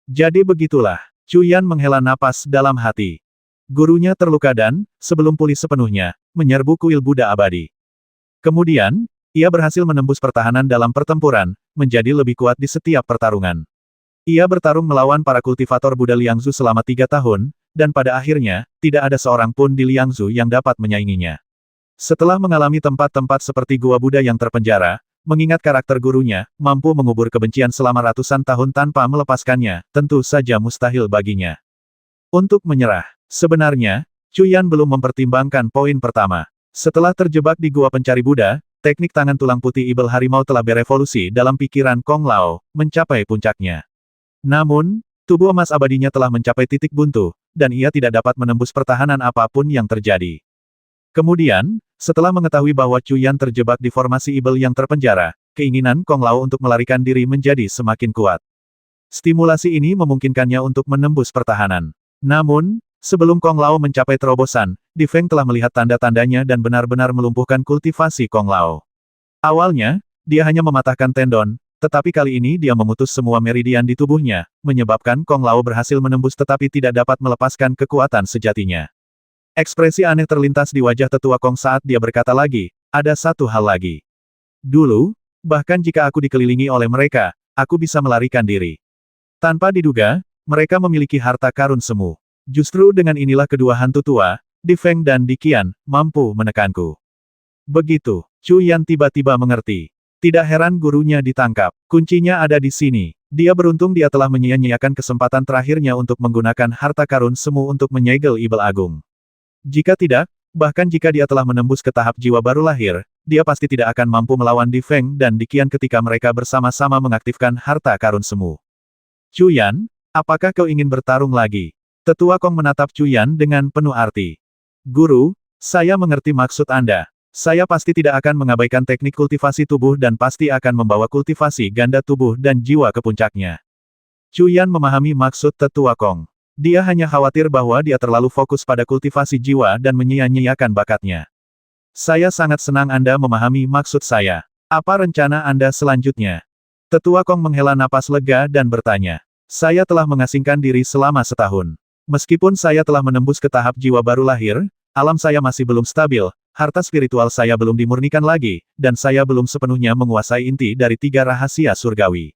Jadi begitulah. Cuyan menghela napas dalam hati. Gurunya terluka dan, sebelum pulih sepenuhnya, menyerbu kuil Buddha abadi. Kemudian, ia berhasil menembus pertahanan dalam pertempuran, menjadi lebih kuat di setiap pertarungan. Ia bertarung melawan para kultivator Buddha Liangzu selama 3 tahun, dan pada akhirnya, tidak ada seorang pun di Liangzu yang dapat menyainginya. Setelah mengalami tempat-tempat seperti Gua Buddha yang terpenjara, mengingat karakter gurunya, mampu mengubur kebencian selama ratusan tahun tanpa melepaskannya, tentu saja mustahil baginya untuk menyerah. Sebenarnya, Cuyan belum mempertimbangkan poin pertama. Setelah terjebak di Gua Pencari Buddha, teknik tangan tulang putih Ibel Harimau telah berevolusi dalam pikiran Kong Lao, mencapai puncaknya. Namun, tubuh emas abadinya telah mencapai titik buntu, dan ia tidak dapat menembus pertahanan apapun yang terjadi. Kemudian, setelah mengetahui bahwa Cuyan terjebak di formasi Ibel yang terpenjara, keinginan Kong Lao untuk melarikan diri menjadi semakin kuat. Stimulasi ini memungkinkannya untuk menembus pertahanan. Namun, sebelum Kong Lao mencapai terobosan, Di Feng telah melihat tanda-tandanya dan benar-benar melumpuhkan kultivasi Kong Lao. Awalnya, dia hanya mematahkan tendon, tetapi kali ini dia memutus semua meridian di tubuhnya, menyebabkan Kong Lao berhasil menembus tetapi tidak dapat melepaskan kekuatan sejatinya. Ekspresi aneh terlintas di wajah tetua Kong saat dia berkata lagi, ada satu hal lagi. Dulu, bahkan jika aku dikelilingi oleh mereka, aku bisa melarikan diri. Tanpa diduga, mereka memiliki harta karun semu. Justru dengan inilah kedua hantu tua, Di Feng dan Di Qian, mampu menekanku. Begitu, Cu Yan tiba-tiba mengerti. Tidak heran gurunya ditangkap. Kuncinya ada di sini. Dia beruntung dia telah menyia-nyiakan kesempatan terakhirnya untuk menggunakan harta karun semu untuk menyegel Ibel Agung. Jika tidak, bahkan jika dia telah menembus ke tahap jiwa baru lahir, dia pasti tidak akan mampu melawan Di Feng dan Di Qian ketika mereka bersama-sama mengaktifkan harta karun semu. Cuyan, apakah kau ingin bertarung lagi? Tetua Kong menatap Cuyan dengan penuh arti. Guru, saya mengerti maksud Anda. Saya pasti tidak akan mengabaikan teknik kultivasi tubuh dan pasti akan membawa kultivasi ganda tubuh dan jiwa ke puncaknya. Cuyan memahami maksud Tetua Kong. Dia hanya khawatir bahwa dia terlalu fokus pada kultivasi jiwa dan menyia-nyiakan bakatnya. Saya sangat senang Anda memahami maksud saya. Apa rencana Anda selanjutnya? Tetua Kong menghela napas lega dan bertanya. Saya telah mengasingkan diri selama setahun. Meskipun saya telah menembus ke tahap jiwa baru lahir, alam saya masih belum stabil, harta spiritual saya belum dimurnikan lagi, dan saya belum sepenuhnya menguasai inti dari 3 rahasia surgawi.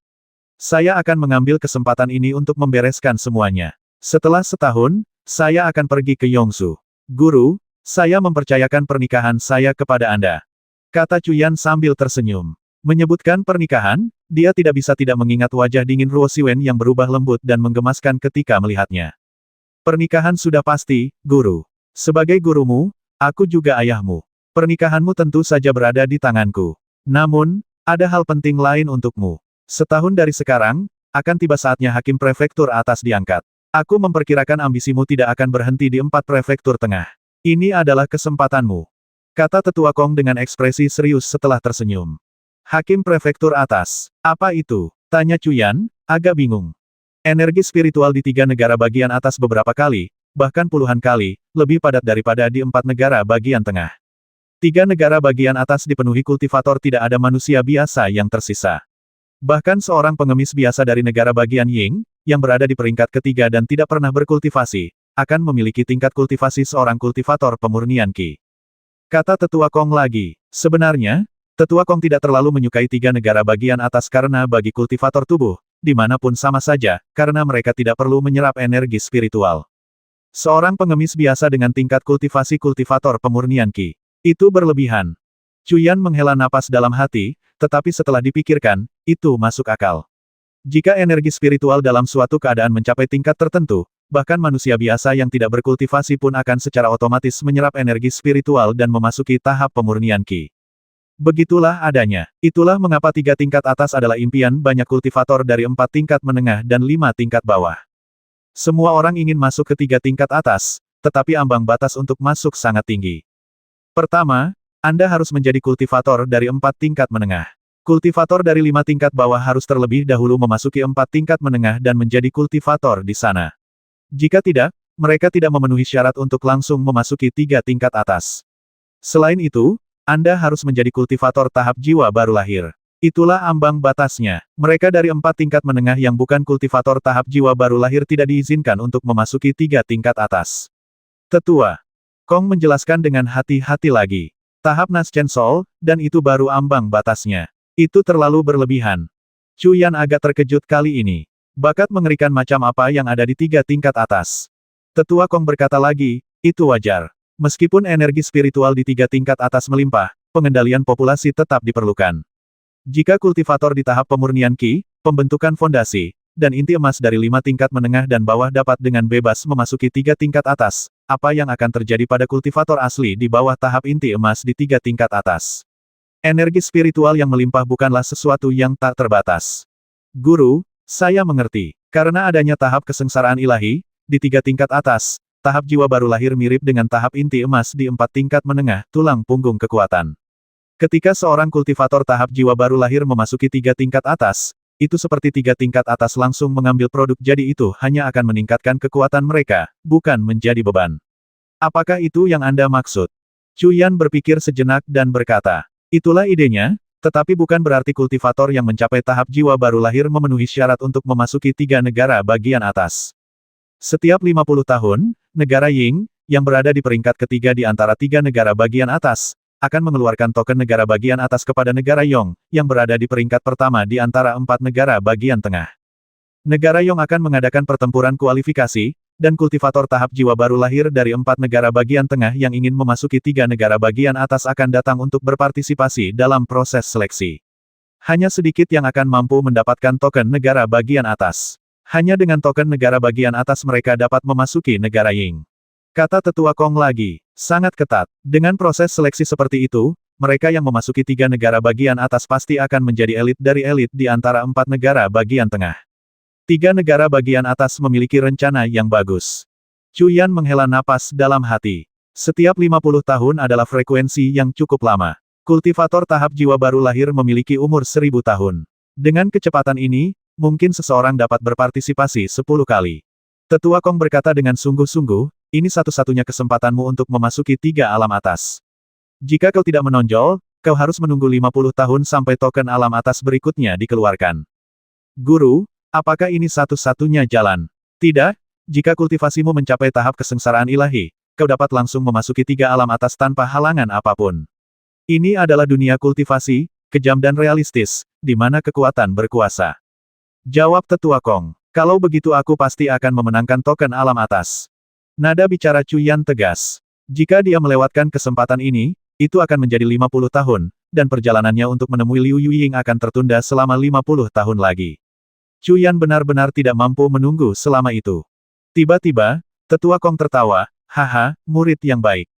Saya akan mengambil kesempatan ini untuk membereskan semuanya. Setelah setahun, saya akan pergi ke Yongsu. Guru, saya mempercayakan pernikahan saya kepada Anda. Kata Cuyan sambil tersenyum. Menyebutkan pernikahan, dia tidak bisa tidak mengingat wajah dingin Ruo Siwen yang berubah lembut dan menggemaskan ketika melihatnya. Pernikahan sudah pasti, Guru. Sebagai gurumu, aku juga ayahmu. Pernikahanmu tentu saja berada di tanganku. Namun, ada hal penting lain untukmu. Setahun dari sekarang, akan tiba saatnya Hakim Prefektur atas diangkat. Aku memperkirakan ambisimu tidak akan berhenti di 4 prefektur tengah. Ini adalah kesempatanmu. Kata Tetua Kong dengan ekspresi serius setelah tersenyum. Hakim Prefektur atas. Apa itu? Tanya Cuyan, agak bingung. Energi spiritual di 3 negara bagian atas beberapa kali, bahkan puluhan kali, lebih padat daripada di 4 negara bagian tengah. 3 negara bagian atas dipenuhi kultivator tidak ada manusia biasa yang tersisa. Bahkan seorang pengemis biasa dari negara bagian Ying, yang berada di peringkat ketiga dan tidak pernah berkultivasi, akan memiliki tingkat kultivasi seorang kultivator pemurnian Qi. Kata Tetua Kong lagi, sebenarnya, Tetua Kong tidak terlalu menyukai 3 negara bagian atas karena bagi kultivator tubuh, dimanapun sama saja, karena mereka tidak perlu menyerap energi spiritual. Seorang pengemis biasa dengan tingkat kultivasi kultivator pemurnian Qi. Itu berlebihan. Cuyan menghela napas dalam hati, tetapi setelah dipikirkan, itu masuk akal. Jika energi spiritual dalam suatu keadaan mencapai tingkat tertentu, bahkan manusia biasa yang tidak berkultivasi pun akan secara otomatis menyerap energi spiritual dan memasuki tahap pemurnian Qi. Begitulah adanya. Itulah mengapa 3 tingkat atas adalah impian banyak kultivator dari 4 tingkat menengah dan 5 tingkat bawah. Semua orang ingin masuk ke 3 tingkat atas, tetapi ambang batas untuk masuk sangat tinggi. Pertama, Anda harus menjadi kultivator dari 4 tingkat menengah. Kultivator dari 5 tingkat bawah harus terlebih dahulu memasuki 4 tingkat menengah dan menjadi kultivator di sana. Jika tidak, mereka tidak memenuhi syarat untuk langsung memasuki 3 tingkat atas. Selain itu, Anda harus menjadi kultivator tahap jiwa baru lahir. Itulah ambang batasnya. Mereka dari 4 tingkat menengah yang bukan kultivator tahap jiwa baru lahir tidak diizinkan untuk memasuki 3 tingkat atas. Tetua Kong menjelaskan dengan hati-hati lagi. Tahap Naschen Soul, dan itu baru ambang batasnya. Itu terlalu berlebihan. Chu Yan agak terkejut kali ini. Bakat mengerikan macam apa yang ada di 3 tingkat atas. Tetua Kong berkata lagi, itu wajar. Meskipun energi spiritual di 3 tingkat atas melimpah, pengendalian populasi tetap diperlukan. Jika kultivator di tahap pemurnian Qi, pembentukan fondasi, dan inti emas dari 5 tingkat menengah dan bawah dapat dengan bebas memasuki 3 tingkat atas, apa yang akan terjadi pada kultivator asli di bawah tahap inti emas di 3 tingkat atas? Energi spiritual yang melimpah bukanlah sesuatu yang tak terbatas. Guru, saya mengerti. Karena adanya tahap kesengsaraan ilahi, di 3 tingkat atas, tahap jiwa baru lahir mirip dengan tahap inti emas di 4 tingkat menengah, tulang punggung kekuatan. Ketika seorang kultivator tahap jiwa baru lahir memasuki 3 tingkat atas, itu seperti 3 tingkat atas langsung mengambil produk, jadi itu hanya akan meningkatkan kekuatan mereka, bukan menjadi beban. Apakah itu yang Anda maksud? Chu Yan berpikir sejenak dan berkata, itulah idenya, tetapi bukan berarti kultivator yang mencapai tahap jiwa baru lahir memenuhi syarat untuk memasuki 3 negara bagian atas. Setiap 50 tahun, negara Ying, yang berada di peringkat ketiga di antara 3 negara bagian atas, akan mengeluarkan token negara bagian atas kepada negara Yong, yang berada di peringkat pertama di antara 4 negara bagian tengah. Negara Yong akan mengadakan pertempuran kualifikasi, dan kultivator tahap jiwa baru lahir dari 4 negara bagian tengah yang ingin memasuki 3 negara bagian atas akan datang untuk berpartisipasi dalam proses seleksi. Hanya sedikit yang akan mampu mendapatkan token negara bagian atas. Hanya dengan token negara bagian atas mereka dapat memasuki negara Ying. Kata Tetua Kong lagi, sangat ketat. Dengan proses seleksi seperti itu, mereka yang memasuki 3 negara bagian atas pasti akan menjadi elit dari elit di antara 4 negara bagian tengah. 3 negara bagian atas memiliki rencana yang bagus. Chu Yan menghela napas dalam hati. Setiap 50 tahun adalah frekuensi yang cukup lama. Kultivator tahap jiwa baru lahir memiliki umur 1000 tahun. Dengan kecepatan ini, mungkin seseorang dapat berpartisipasi 10 kali. Tetua Kong berkata dengan sungguh-sungguh, ini satu-satunya kesempatanmu untuk memasuki 3 alam atas. Jika kau tidak menonjol, kau harus menunggu 50 tahun sampai token alam atas berikutnya dikeluarkan. Guru, apakah ini satu-satunya jalan? Tidak, jika kultivasimu mencapai tahap kesengsaraan ilahi, kau dapat langsung memasuki 3 alam atas tanpa halangan apapun. Ini adalah dunia kultivasi, kejam dan realistis, di mana kekuatan berkuasa. Jawab Tetua Kong, kalau begitu aku pasti akan memenangkan token alam atas. Nada bicara Chu Yan tegas. Jika dia melewatkan kesempatan ini, itu akan menjadi 50 tahun, dan perjalanannya untuk menemui Liu Yuying akan tertunda selama 50 tahun lagi. Chu Yan benar-benar tidak mampu menunggu selama itu. Tiba-tiba, Tetua Kong tertawa, haha, murid yang baik.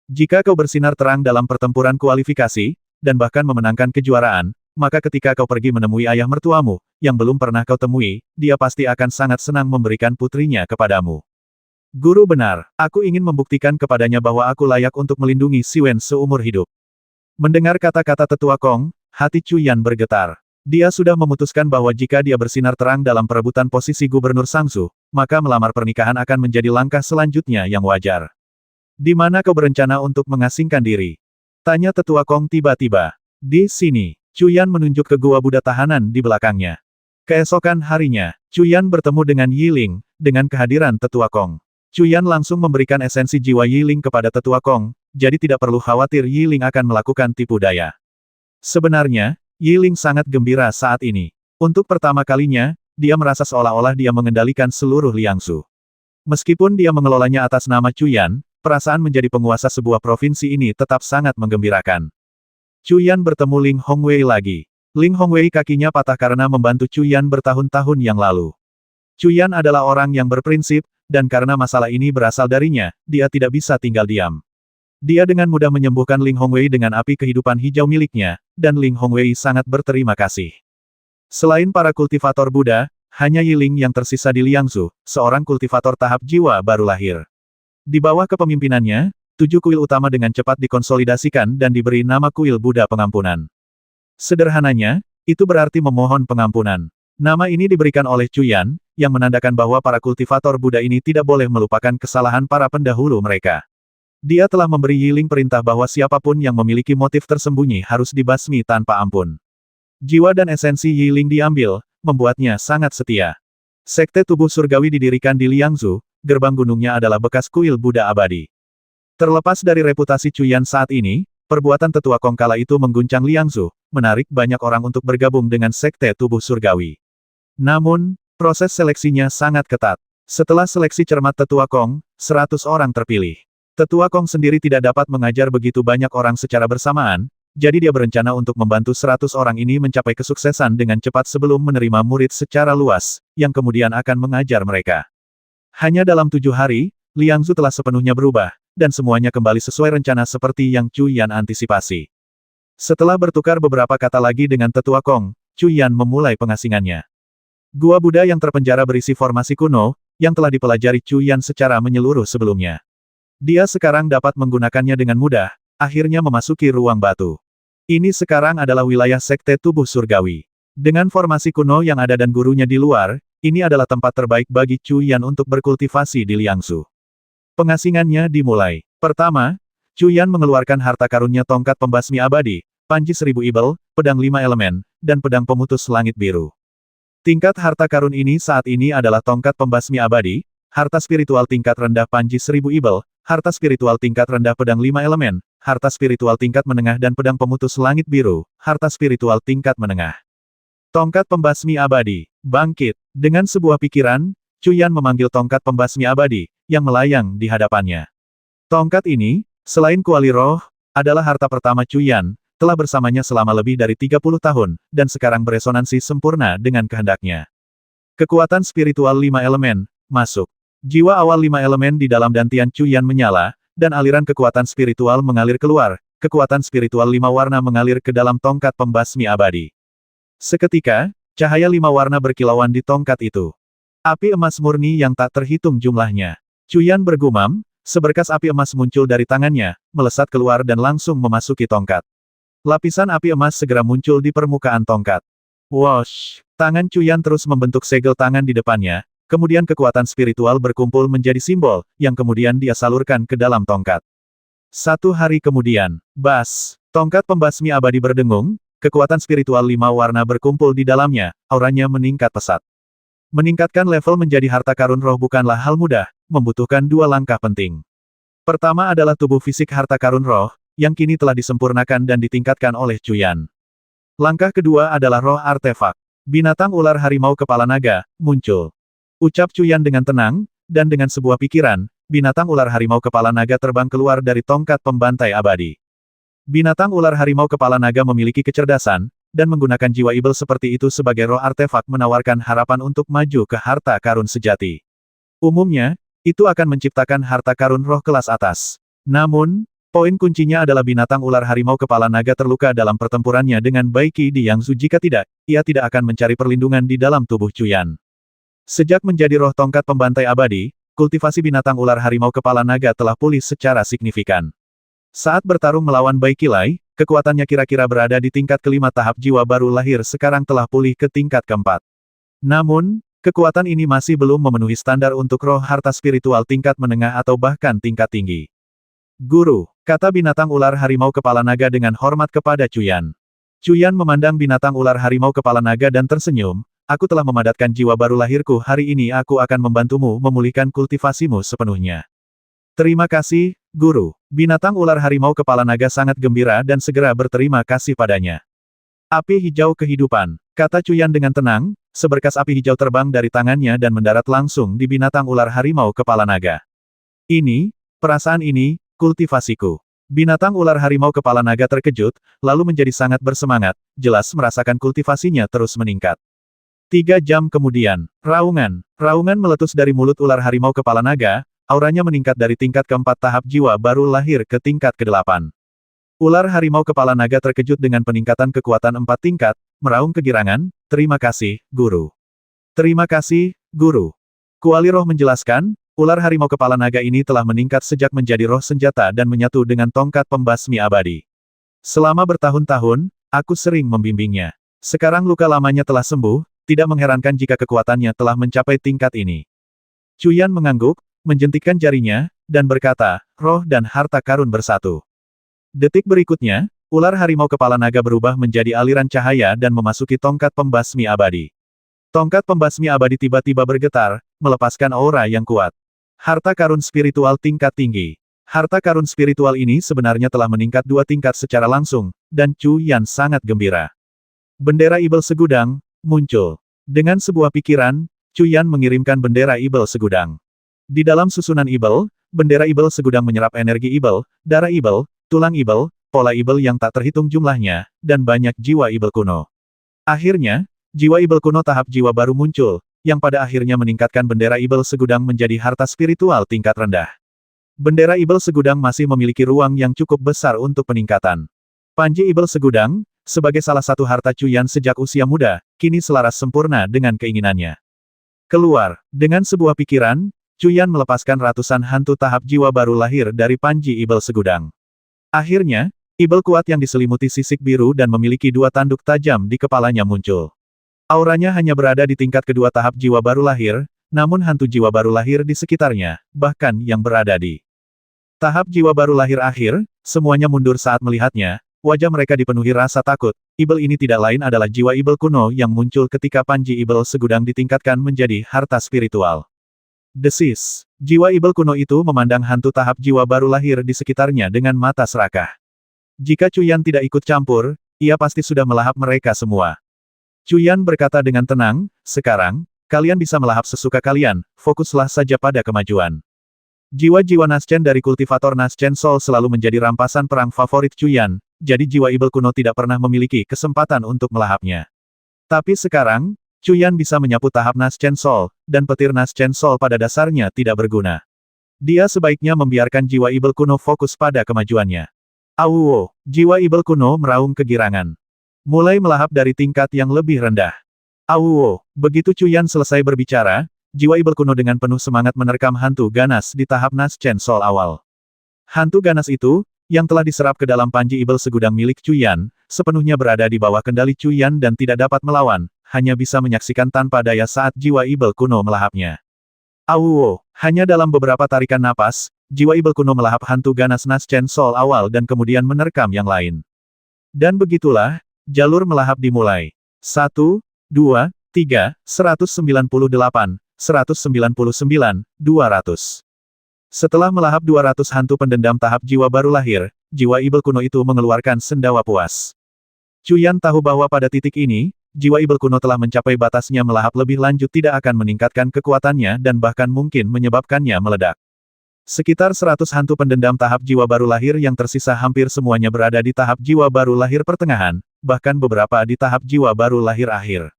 Jika kau bersinar terang dalam pertempuran kualifikasi, dan bahkan memenangkan kejuaraan, maka ketika kau pergi menemui ayah mertuamu, yang belum pernah kau temui, dia pasti akan sangat senang memberikan putrinya kepadamu. Guru benar, aku ingin membuktikan kepadanya bahwa aku layak untuk melindungi Si Wen seumur hidup. Mendengar kata-kata Tetua Kong, hati Chu Yan bergetar. Dia sudah memutuskan bahwa jika dia bersinar terang dalam perebutan posisi Gubernur Sangsu, maka melamar pernikahan akan menjadi langkah selanjutnya yang wajar. Di mana kau berencana untuk mengasingkan diri? Tanya Tetua Kong tiba-tiba. Di sini, Chu Yan menunjuk ke gua Buddha tahanan di belakangnya. Keesokan harinya, Chu Yan bertemu dengan Yi Ling, dengan kehadiran Tetua Kong. Chu Yan langsung memberikan esensi jiwa Yi Ling kepada Tetua Kong, jadi tidak perlu khawatir Yi Ling akan melakukan tipu daya. Sebenarnya, Yi Ling sangat gembira saat ini. Untuk pertama kalinya, dia merasa seolah-olah dia mengendalikan seluruh Liangsu. Meskipun dia mengelolanya atas nama Chu Yan, perasaan menjadi penguasa sebuah provinsi ini tetap sangat menggembirakan. Chu Yan bertemu Ling Hongwei lagi. Ling Hongwei kakinya patah karena membantu Chu Yan bertahun-tahun yang lalu. Chu Yan adalah orang yang berprinsip, dan karena masalah ini berasal darinya, dia tidak bisa tinggal diam. Dia dengan mudah menyembuhkan Ling Hongwei dengan api kehidupan hijau miliknya, dan Ling Hongwei sangat berterima kasih. Selain para kultivator Buddha, hanya Yi Ling yang tersisa di Liangsu, seorang kultivator tahap jiwa baru lahir. Di bawah kepemimpinannya, 7 kuil utama dengan cepat dikonsolidasikan dan diberi nama kuil Buddha pengampunan. Sederhananya, itu berarti memohon pengampunan. Nama ini diberikan oleh Chu Yan, yang menandakan bahwa para kultivator Buddha ini tidak boleh melupakan kesalahan para pendahulu mereka. Dia telah memberi Yi Ling perintah bahwa siapapun yang memiliki motif tersembunyi harus dibasmi tanpa ampun. Jiwa dan esensi Yiling diambil, membuatnya sangat setia. Sekte tubuh surgawi didirikan di Liangzhu, gerbang gunungnya adalah bekas kuil Buddha abadi. Terlepas dari reputasi Cuyan saat ini, perbuatan tetua Kong kala itu mengguncang Liangzhu, menarik banyak orang untuk bergabung dengan sekte tubuh surgawi. Namun, proses seleksinya sangat ketat. Setelah seleksi cermat tetua Kong, 100 orang terpilih. Tetua Kong sendiri tidak dapat mengajar begitu banyak orang secara bersamaan, jadi dia berencana untuk membantu 100 orang ini mencapai kesuksesan dengan cepat sebelum menerima murid secara luas, yang kemudian akan mengajar mereka. Hanya dalam 7 hari, Liangzhu telah sepenuhnya berubah, dan semuanya kembali sesuai rencana seperti yang Cuyan antisipasi. Setelah bertukar beberapa kata lagi dengan tetua Kong, Cuyan memulai pengasingannya. Gua Buddha yang terpenjara berisi formasi kuno, yang telah dipelajari Cuyan secara menyeluruh sebelumnya. Dia sekarang dapat menggunakannya dengan mudah, akhirnya memasuki ruang batu. Ini sekarang adalah wilayah sekte tubuh surgawi. Dengan formasi kuno yang ada dan gurunya di luar, ini adalah tempat terbaik bagi Cuyan untuk berkultivasi di Liangzhu. Pengasingannya dimulai. Pertama, Cuyan mengeluarkan harta karunnya tongkat pembasmi abadi, panji 1000 ibel, pedang 5 elemen, dan pedang pemutus langit biru. Tingkat harta karun ini saat ini adalah tongkat pembasmi abadi, harta spiritual tingkat rendah panji 1000 ibel, harta spiritual tingkat rendah pedang 5 elemen, harta spiritual tingkat menengah dan pedang pemutus langit biru, harta spiritual tingkat menengah. Tongkat pembasmi abadi, bangkit. Dengan sebuah pikiran, Cuyan memanggil tongkat pembasmi abadi, yang melayang di hadapannya. Tongkat ini, selain kuali roh, adalah harta pertama Cuyan, telah bersamanya selama lebih dari 30 tahun, dan sekarang beresonansi sempurna dengan kehendaknya. Kekuatan spiritual 5 elemen, masuk. Jiwa awal 5 elemen di dalam dantian Cuyan menyala, dan aliran kekuatan spiritual mengalir keluar, kekuatan spiritual 5 warna mengalir ke dalam tongkat pembasmi abadi. Seketika, cahaya 5 warna berkilauan di tongkat itu. Api emas murni yang tak terhitung jumlahnya. Cuyan bergumam, seberkas api emas muncul dari tangannya, melesat keluar dan langsung memasuki tongkat. Lapisan api emas segera muncul di permukaan tongkat. Wosh! Tangan Cuyan terus membentuk segel tangan di depannya, kemudian kekuatan spiritual berkumpul menjadi simbol, yang kemudian dia salurkan ke dalam tongkat. 1 hari kemudian, bas! Tongkat pembasmi abadi berdengung, kekuatan spiritual 5 warna berkumpul di dalamnya, auranya meningkat pesat. Meningkatkan level menjadi harta karun roh bukanlah hal mudah, membutuhkan 2 langkah penting. Pertama adalah tubuh fisik harta karun roh, yang kini telah disempurnakan dan ditingkatkan oleh Cuyan. Langkah kedua adalah roh artefak. Binatang ular harimau kepala naga, muncul. Ucap Cuyan dengan tenang, dan dengan sebuah pikiran, binatang ular harimau kepala naga terbang keluar dari tongkat pembantai abadi. Binatang ular harimau kepala naga memiliki kecerdasan, dan menggunakan jiwa ibel seperti itu sebagai roh artefak menawarkan harapan untuk maju ke harta karun sejati. Umumnya, itu akan menciptakan harta karun roh kelas atas. Namun, poin kuncinya adalah binatang ular harimau kepala naga terluka dalam pertempurannya dengan Baiki di Yangzhu. Jika tidak, ia tidak akan mencari perlindungan di dalam tubuh Cuyan. Sejak menjadi roh tongkat pembantai abadi, kultivasi binatang ular harimau kepala naga telah pulih secara signifikan. Saat bertarung melawan Baikilai, kekuatannya kira-kira berada di tingkat kelima. Tahap jiwa baru lahir sekarang telah pulih ke tingkat keempat. Namun, kekuatan ini masih belum memenuhi standar untuk roh harta spiritual tingkat menengah atau bahkan tingkat tinggi. Guru, kata binatang ular harimau kepala naga dengan hormat kepada Cuyan. Cuyan memandang binatang ular harimau kepala naga dan tersenyum. Aku telah memadatkan jiwa baru lahirku. Hari ini aku akan membantumu memulihkan kultivasimu sepenuhnya. Terima kasih, Guru. Binatang ular harimau kepala naga sangat gembira dan segera berterima kasih padanya. Api hijau kehidupan, kata Cuyan dengan tenang, seberkas api hijau terbang dari tangannya dan mendarat langsung di binatang ular harimau kepala naga. Ini, perasaan ini, kultivasiku. Binatang ular harimau kepala naga terkejut, lalu menjadi sangat bersemangat, jelas merasakan kultivasinya terus meningkat. 3 jam kemudian, raungan meletus dari mulut ular harimau kepala naga, auranya meningkat dari tingkat keempat. Tahap jiwa baru lahir ke tingkat ke-8. Ular harimau kepala naga terkejut dengan peningkatan kekuatan 4 tingkat, meraung kegirangan, terima kasih, Guru. Terima kasih, Guru. Kuali roh menjelaskan, ular harimau kepala naga ini telah meningkat sejak menjadi roh senjata dan menyatu dengan tongkat pembasmi abadi. Selama bertahun-tahun, aku sering membimbingnya. Sekarang luka lamanya telah sembuh, tidak mengherankan jika kekuatannya telah mencapai tingkat ini. Cuyan mengangguk, menjentikkan jarinya, dan berkata, roh dan harta karun bersatu. Detik berikutnya, Ular harimau kepala naga berubah menjadi aliran cahaya dan memasuki tongkat pembasmi abadi. Tongkat pembasmi abadi tiba-tiba bergetar, melepaskan aura yang kuat. Harta karun spiritual tingkat tinggi. Harta karun spiritual ini sebenarnya telah meningkat 2 tingkat secara langsung, dan Chu Yan sangat gembira. Bendera Ibel Segudang muncul. Dengan sebuah pikiran, Chu Yan mengirimkan bendera Ibel Segudang. Di dalam susunan Ibel, bendera Ibel Segudang menyerap energi Ibel, darah Ibel, tulang Ibel, pola Ibel yang tak terhitung jumlahnya, dan banyak jiwa Ibel kuno. Akhirnya, jiwa Ibel kuno tahap jiwa baru muncul, yang pada akhirnya meningkatkan bendera Ibel Segudang menjadi harta spiritual tingkat rendah. Bendera Ibel Segudang masih memiliki ruang yang cukup besar untuk peningkatan. Panji Ibel Segudang, sebagai salah satu harta Chu Yan sejak usia muda, kini selaras sempurna dengan keinginannya. Keluar, dengan sebuah pikiran, Chu Yan melepaskan ratusan hantu tahap jiwa baru lahir dari Panji Ibel Segudang. Akhirnya, Ibel kuat yang diselimuti sisik biru dan memiliki 2 tanduk tajam di kepalanya muncul. Auranya hanya berada di tingkat kedua tahap jiwa baru lahir, namun hantu jiwa baru lahir di sekitarnya, bahkan yang berada di tahap jiwa baru lahir akhir, semuanya mundur saat melihatnya, wajah mereka dipenuhi rasa takut. Ibel ini tidak lain adalah jiwa Ibel kuno yang muncul ketika Panji Ibel Segudang ditingkatkan menjadi harta spiritual. Desis. Jiwa Ibel kuno itu memandang hantu tahap jiwa baru lahir di sekitarnya dengan mata serakah. Jika Chu Yan tidak ikut campur, ia pasti sudah melahap mereka semua. Chu Yan berkata dengan tenang, sekarang, kalian bisa melahap sesuka kalian, fokuslah saja pada kemajuan. Jiwa-jiwa Naschen dari kultivator Naschen Soul selalu menjadi rampasan perang favorit Chu Yan, jadi jiwa Ibel kuno tidak pernah memiliki kesempatan untuk melahapnya. Tapi sekarang, Chu Yan bisa menyapu tahap Naschen Soul, dan petir Naschen Soul pada dasarnya tidak berguna. Dia sebaiknya membiarkan jiwa Ibel kuno fokus pada kemajuannya. Awuwo, jiwa Ibel kuno meraung kegirangan. Mulai melahap dari tingkat yang lebih rendah. Awuwo, begitu Chu Yan selesai berbicara, jiwa Ibel kuno dengan penuh semangat menerkam hantu ganas di tahap Naschen Soul awal. Hantu ganas itu, yang telah diserap ke dalam Panji Ibel Segudang milik Chu Yan, sepenuhnya berada di bawah kendali Chu Yan dan tidak dapat melawan, hanya bisa menyaksikan tanpa daya saat jiwa Ibel kuno melahapnya. Awuwo, hanya dalam beberapa tarikan napas, jiwa Ibel kuno melahap hantu ganas Naschen Soul awal dan kemudian menerkam yang lain. Dan begitulah, jalur melahap dimulai. 1, 2, 3, 198, 199, 200. Setelah melahap 200 hantu pendendam tahap jiwa baru lahir, jiwa Ibel kuno itu mengeluarkan sendawa puas. Chu Yan tahu bahwa pada titik ini, jiwa Ibel kuno telah mencapai batasnya melahap lebih lanjut tidak akan meningkatkan kekuatannya dan bahkan mungkin menyebabkannya meledak. Sekitar 100 hantu pendendam tahap jiwa baru lahir yang tersisa hampir semuanya berada di tahap jiwa baru lahir pertengahan, bahkan beberapa di tahap jiwa baru lahir akhir.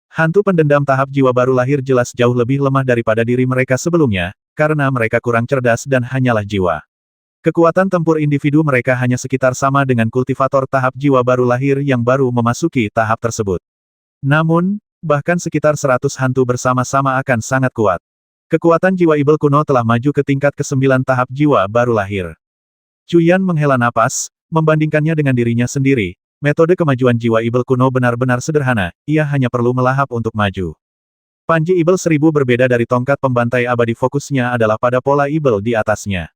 Hantu pendendam tahap jiwa baru lahir jelas jauh lebih lemah daripada diri mereka sebelumnya, karena mereka kurang cerdas dan hanyalah jiwa. Kekuatan tempur individu mereka hanya sekitar sama dengan kultivator tahap jiwa baru lahir yang baru memasuki tahap tersebut. Namun, bahkan sekitar 100 hantu bersama-sama akan sangat kuat. Kekuatan jiwa Ibel kuno telah maju ke tingkat ke-9 tahap jiwa baru lahir. Chu Yan menghela napas, membandingkannya dengan dirinya sendiri. Metode kemajuan jiwa Ibel kuno benar-benar sederhana, ia hanya perlu melahap untuk maju. Panji Ibel 1000 berbeda dari tongkat pembantai abadi, fokusnya adalah pada pola Ibel di atasnya.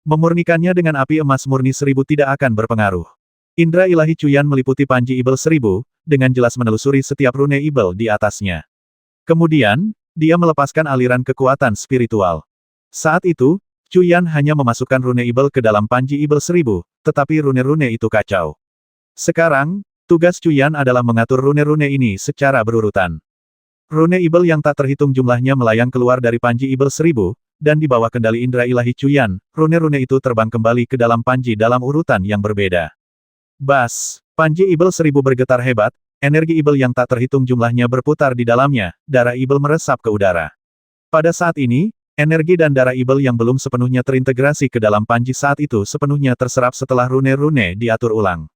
Memurnikannya dengan api emas murni 1000 tidak akan berpengaruh. Indra ilahi Chu Yan meliputi Panji Ibel 1000, dengan jelas menelusuri setiap rune Ibel di atasnya. Kemudian, dia melepaskan aliran kekuatan spiritual. Saat itu, Chu Yan hanya memasukkan rune Ibel ke dalam Panji Ibel 1000, tetapi rune-rune itu kacau. Sekarang, tugas Chu Yan adalah mengatur rune-rune ini secara berurutan. Rune Ibel yang tak terhitung jumlahnya melayang keluar dari Panji Ibel 1000, dan di bawah kendali indra ilahi Chu Yan, rune-rune itu terbang kembali ke dalam Panji dalam urutan yang berbeda. Bas! Panji Ibel 1000 bergetar hebat, energi Ibel yang tak terhitung jumlahnya berputar di dalamnya, darah Ibel meresap ke udara. Pada saat ini, energi dan darah Ibel yang belum sepenuhnya terintegrasi ke dalam Panji saat itu sepenuhnya terserap setelah rune-rune diatur ulang.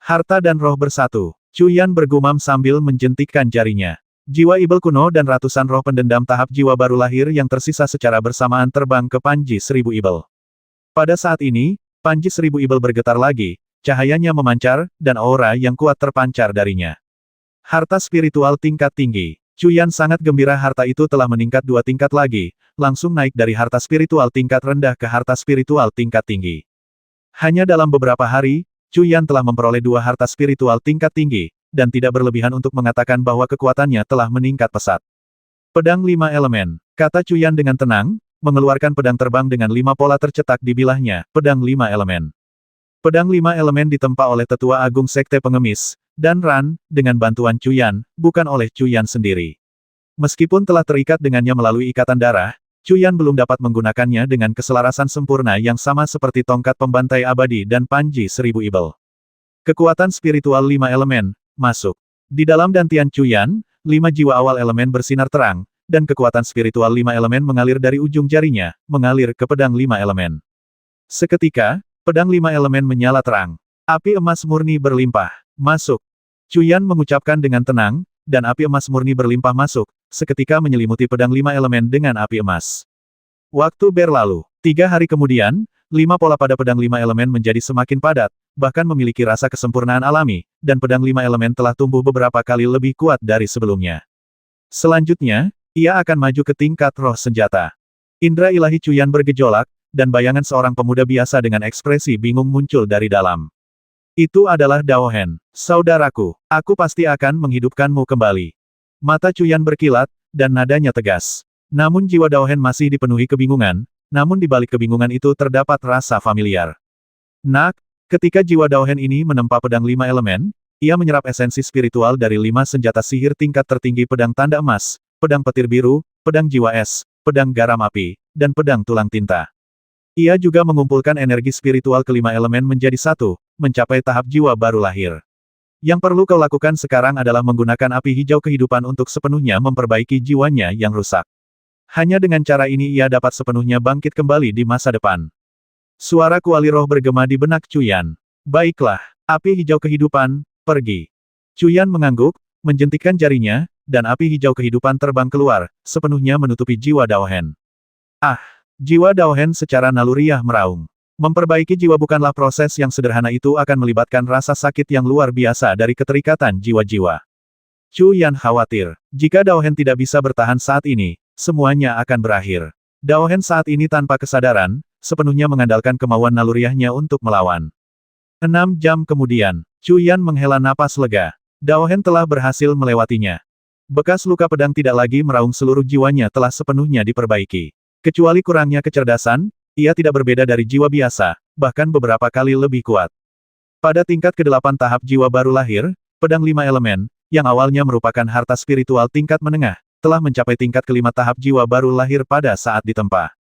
Harta dan roh bersatu. Chu Yan bergumam sambil menjentikkan jarinya. Jiwa Ibel kuno dan ratusan roh pendendam tahap jiwa baru lahir yang tersisa secara bersamaan terbang ke Panji 1000 Ibel. Pada saat ini, Panji 1000 Ibel bergetar lagi, cahayanya memancar, dan aura yang kuat terpancar darinya. Harta spiritual tingkat tinggi. Chu Yan sangat gembira harta itu telah meningkat 2 tingkat lagi, langsung naik dari harta spiritual tingkat rendah ke harta spiritual tingkat tinggi. Hanya dalam beberapa hari, Cuyan telah memperoleh 2 harta spiritual tingkat tinggi, dan tidak berlebihan untuk mengatakan bahwa kekuatannya telah meningkat pesat. Pedang 5 elemen, kata Cuyan dengan tenang, mengeluarkan pedang terbang dengan 5 pola tercetak di bilahnya, pedang 5 elemen. Pedang 5 elemen ditempa oleh Tetua Agung Sekte Pengemis, dan Ran, dengan bantuan Cuyan, bukan oleh Cuyan sendiri. Meskipun telah terikat dengannya melalui ikatan darah, Cuyan belum dapat menggunakannya dengan keselarasan sempurna yang sama seperti tongkat pembantai abadi dan panji 1000 ibel. Kekuatan spiritual 5 elemen, masuk. Di dalam dantian Cuyan, 5 jiwa awal elemen bersinar terang, dan kekuatan spiritual 5 elemen mengalir dari ujung jarinya, mengalir ke pedang 5 elemen. Seketika, pedang 5 elemen menyala terang. Api emas murni berlimpah. Masuk. Cuyan mengucapkan dengan tenang, dan api emas murni berlimpah masuk, seketika menyelimuti pedang 5 elemen dengan api emas. Waktu berlalu. 3 hari kemudian, 5 pola pada pedang 5 elemen menjadi semakin padat, bahkan memiliki rasa kesempurnaan alami, dan pedang 5 elemen telah tumbuh beberapa kali lebih kuat dari sebelumnya. Selanjutnya, ia akan maju ke tingkat roh senjata. Indra ilahi Cuyan bergejolak, dan bayangan seorang pemuda biasa dengan ekspresi bingung muncul dari dalam. Itu adalah Daohen. Saudaraku, aku pasti akan menghidupkanmu kembali. Mata Cuyan berkilat, dan nadanya tegas. Namun jiwa Daohen masih dipenuhi kebingungan, namun di balik kebingungan itu terdapat rasa familiar. Nak, ketika jiwa Daohen ini menempa pedang 5 elemen, ia menyerap esensi spiritual dari 5 senjata sihir tingkat tertinggi pedang tanda emas, pedang petir biru, pedang jiwa es, pedang garam api, dan pedang tulang tinta. Ia juga mengumpulkan energi spiritual kelima elemen menjadi satu, mencapai tahap jiwa baru lahir. Yang perlu kau lakukan sekarang adalah menggunakan api hijau kehidupan untuk sepenuhnya memperbaiki jiwanya yang rusak. Hanya dengan cara ini ia dapat sepenuhnya bangkit kembali di masa depan. Suara kuali roh bergema di benak Cuyan. Baiklah, api hijau kehidupan, pergi. Cuyan mengangguk, menjentikkan jarinya, dan api hijau kehidupan terbang keluar, sepenuhnya menutupi jiwa Daohen. Ah! Jiwa Daohen secara naluriah meraung. Memperbaiki jiwa bukanlah proses yang sederhana, itu akan melibatkan rasa sakit yang luar biasa dari keterikatan jiwa-jiwa. Cuyan khawatir, jika Daohen tidak bisa bertahan saat ini, semuanya akan berakhir. Daohen saat ini tanpa kesadaran, sepenuhnya mengandalkan kemauan naluriahnya untuk melawan. 6 jam kemudian, Cuyan menghela napas lega. Daohen telah berhasil melewatinya. Bekas luka pedang tidak lagi meraung, seluruh jiwanya telah sepenuhnya diperbaiki. Kecuali kurangnya kecerdasan, ia tidak berbeda dari jiwa biasa, bahkan beberapa kali lebih kuat. Pada tingkat ke-8 tahap jiwa baru lahir, pedang 5 elemen, yang awalnya merupakan harta spiritual tingkat menengah, telah mencapai tingkat ke-5 tahap jiwa baru lahir pada saat ditempa.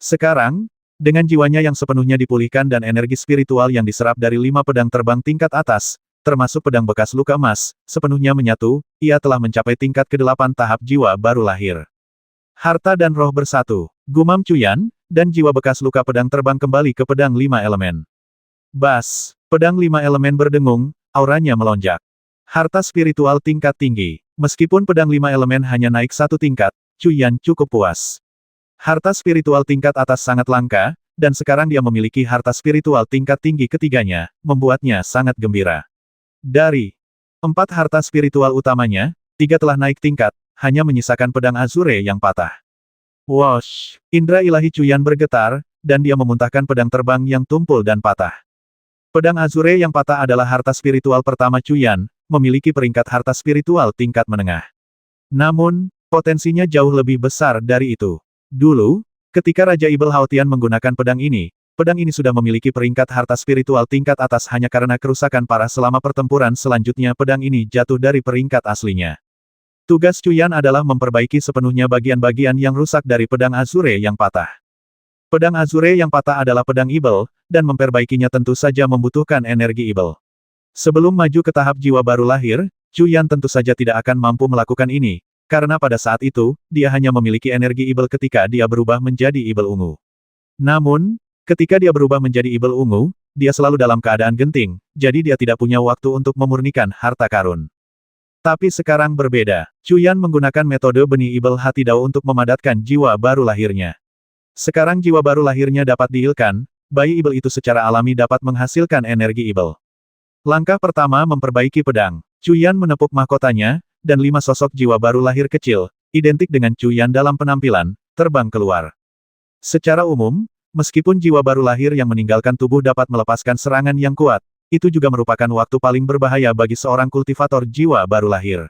Sekarang, dengan jiwanya yang sepenuhnya dipulihkan dan energi spiritual yang diserap dari 5 pedang terbang tingkat atas, termasuk pedang bekas luka emas, sepenuhnya menyatu, ia telah mencapai tingkat ke-8 tahap jiwa baru lahir. Harta dan roh bersatu, gumam Cuyan, dan jiwa bekas luka pedang terbang kembali ke pedang 5 elemen. Bas! Pedang 5 elemen berdengung, auranya melonjak. Harta spiritual tingkat tinggi. Meskipun pedang 5 elemen hanya naik 1 tingkat, Cuyan cukup puas. Harta spiritual tingkat atas sangat langka, dan sekarang dia memiliki harta spiritual tingkat tinggi ketiganya, membuatnya sangat gembira. Dari 4 harta spiritual utamanya, 3 telah naik tingkat, hanya menyisakan pedang Azure yang patah. Wosh! Indra ilahi Cuyan bergetar, dan dia memuntahkan pedang terbang yang tumpul dan patah. Pedang Azure yang patah adalah harta spiritual pertama Cuyan, memiliki peringkat harta spiritual tingkat menengah. Namun, potensinya jauh lebih besar dari itu. Dulu, ketika Raja Ibel Haotian menggunakan pedang ini sudah memiliki peringkat harta spiritual tingkat atas hanya karena kerusakan parah selama pertempuran selanjutnya pedang ini jatuh dari peringkat aslinya. Tugas Cuyan adalah memperbaiki sepenuhnya bagian-bagian yang rusak dari pedang Azure yang patah. Pedang Azure yang patah adalah pedang Ibel, dan memperbaikinya tentu saja membutuhkan energi Ibel. Sebelum maju ke tahap jiwa baru lahir, Cuyan tentu saja tidak akan mampu melakukan ini, karena pada saat itu, dia hanya memiliki energi Ibel ketika dia berubah menjadi Ibel ungu. Namun, ketika dia berubah menjadi Ibel ungu, dia selalu dalam keadaan genting, jadi dia tidak punya waktu untuk memurnikan harta karun. Tapi sekarang berbeda. Cuyan menggunakan metode benih Ibel hati Dao untuk memadatkan jiwa baru lahirnya. Sekarang jiwa baru lahirnya dapat diilkan, bayi Ibel itu secara alami dapat menghasilkan energi Ibel. Langkah pertama memperbaiki pedang. Cuyan menepuk mahkotanya, dan 5 sosok jiwa baru lahir kecil, identik dengan Cuyan dalam penampilan, terbang keluar. Secara umum, meskipun jiwa baru lahir yang meninggalkan tubuh dapat melepaskan serangan yang kuat, itu juga merupakan waktu paling berbahaya bagi seorang kultivator jiwa baru lahir.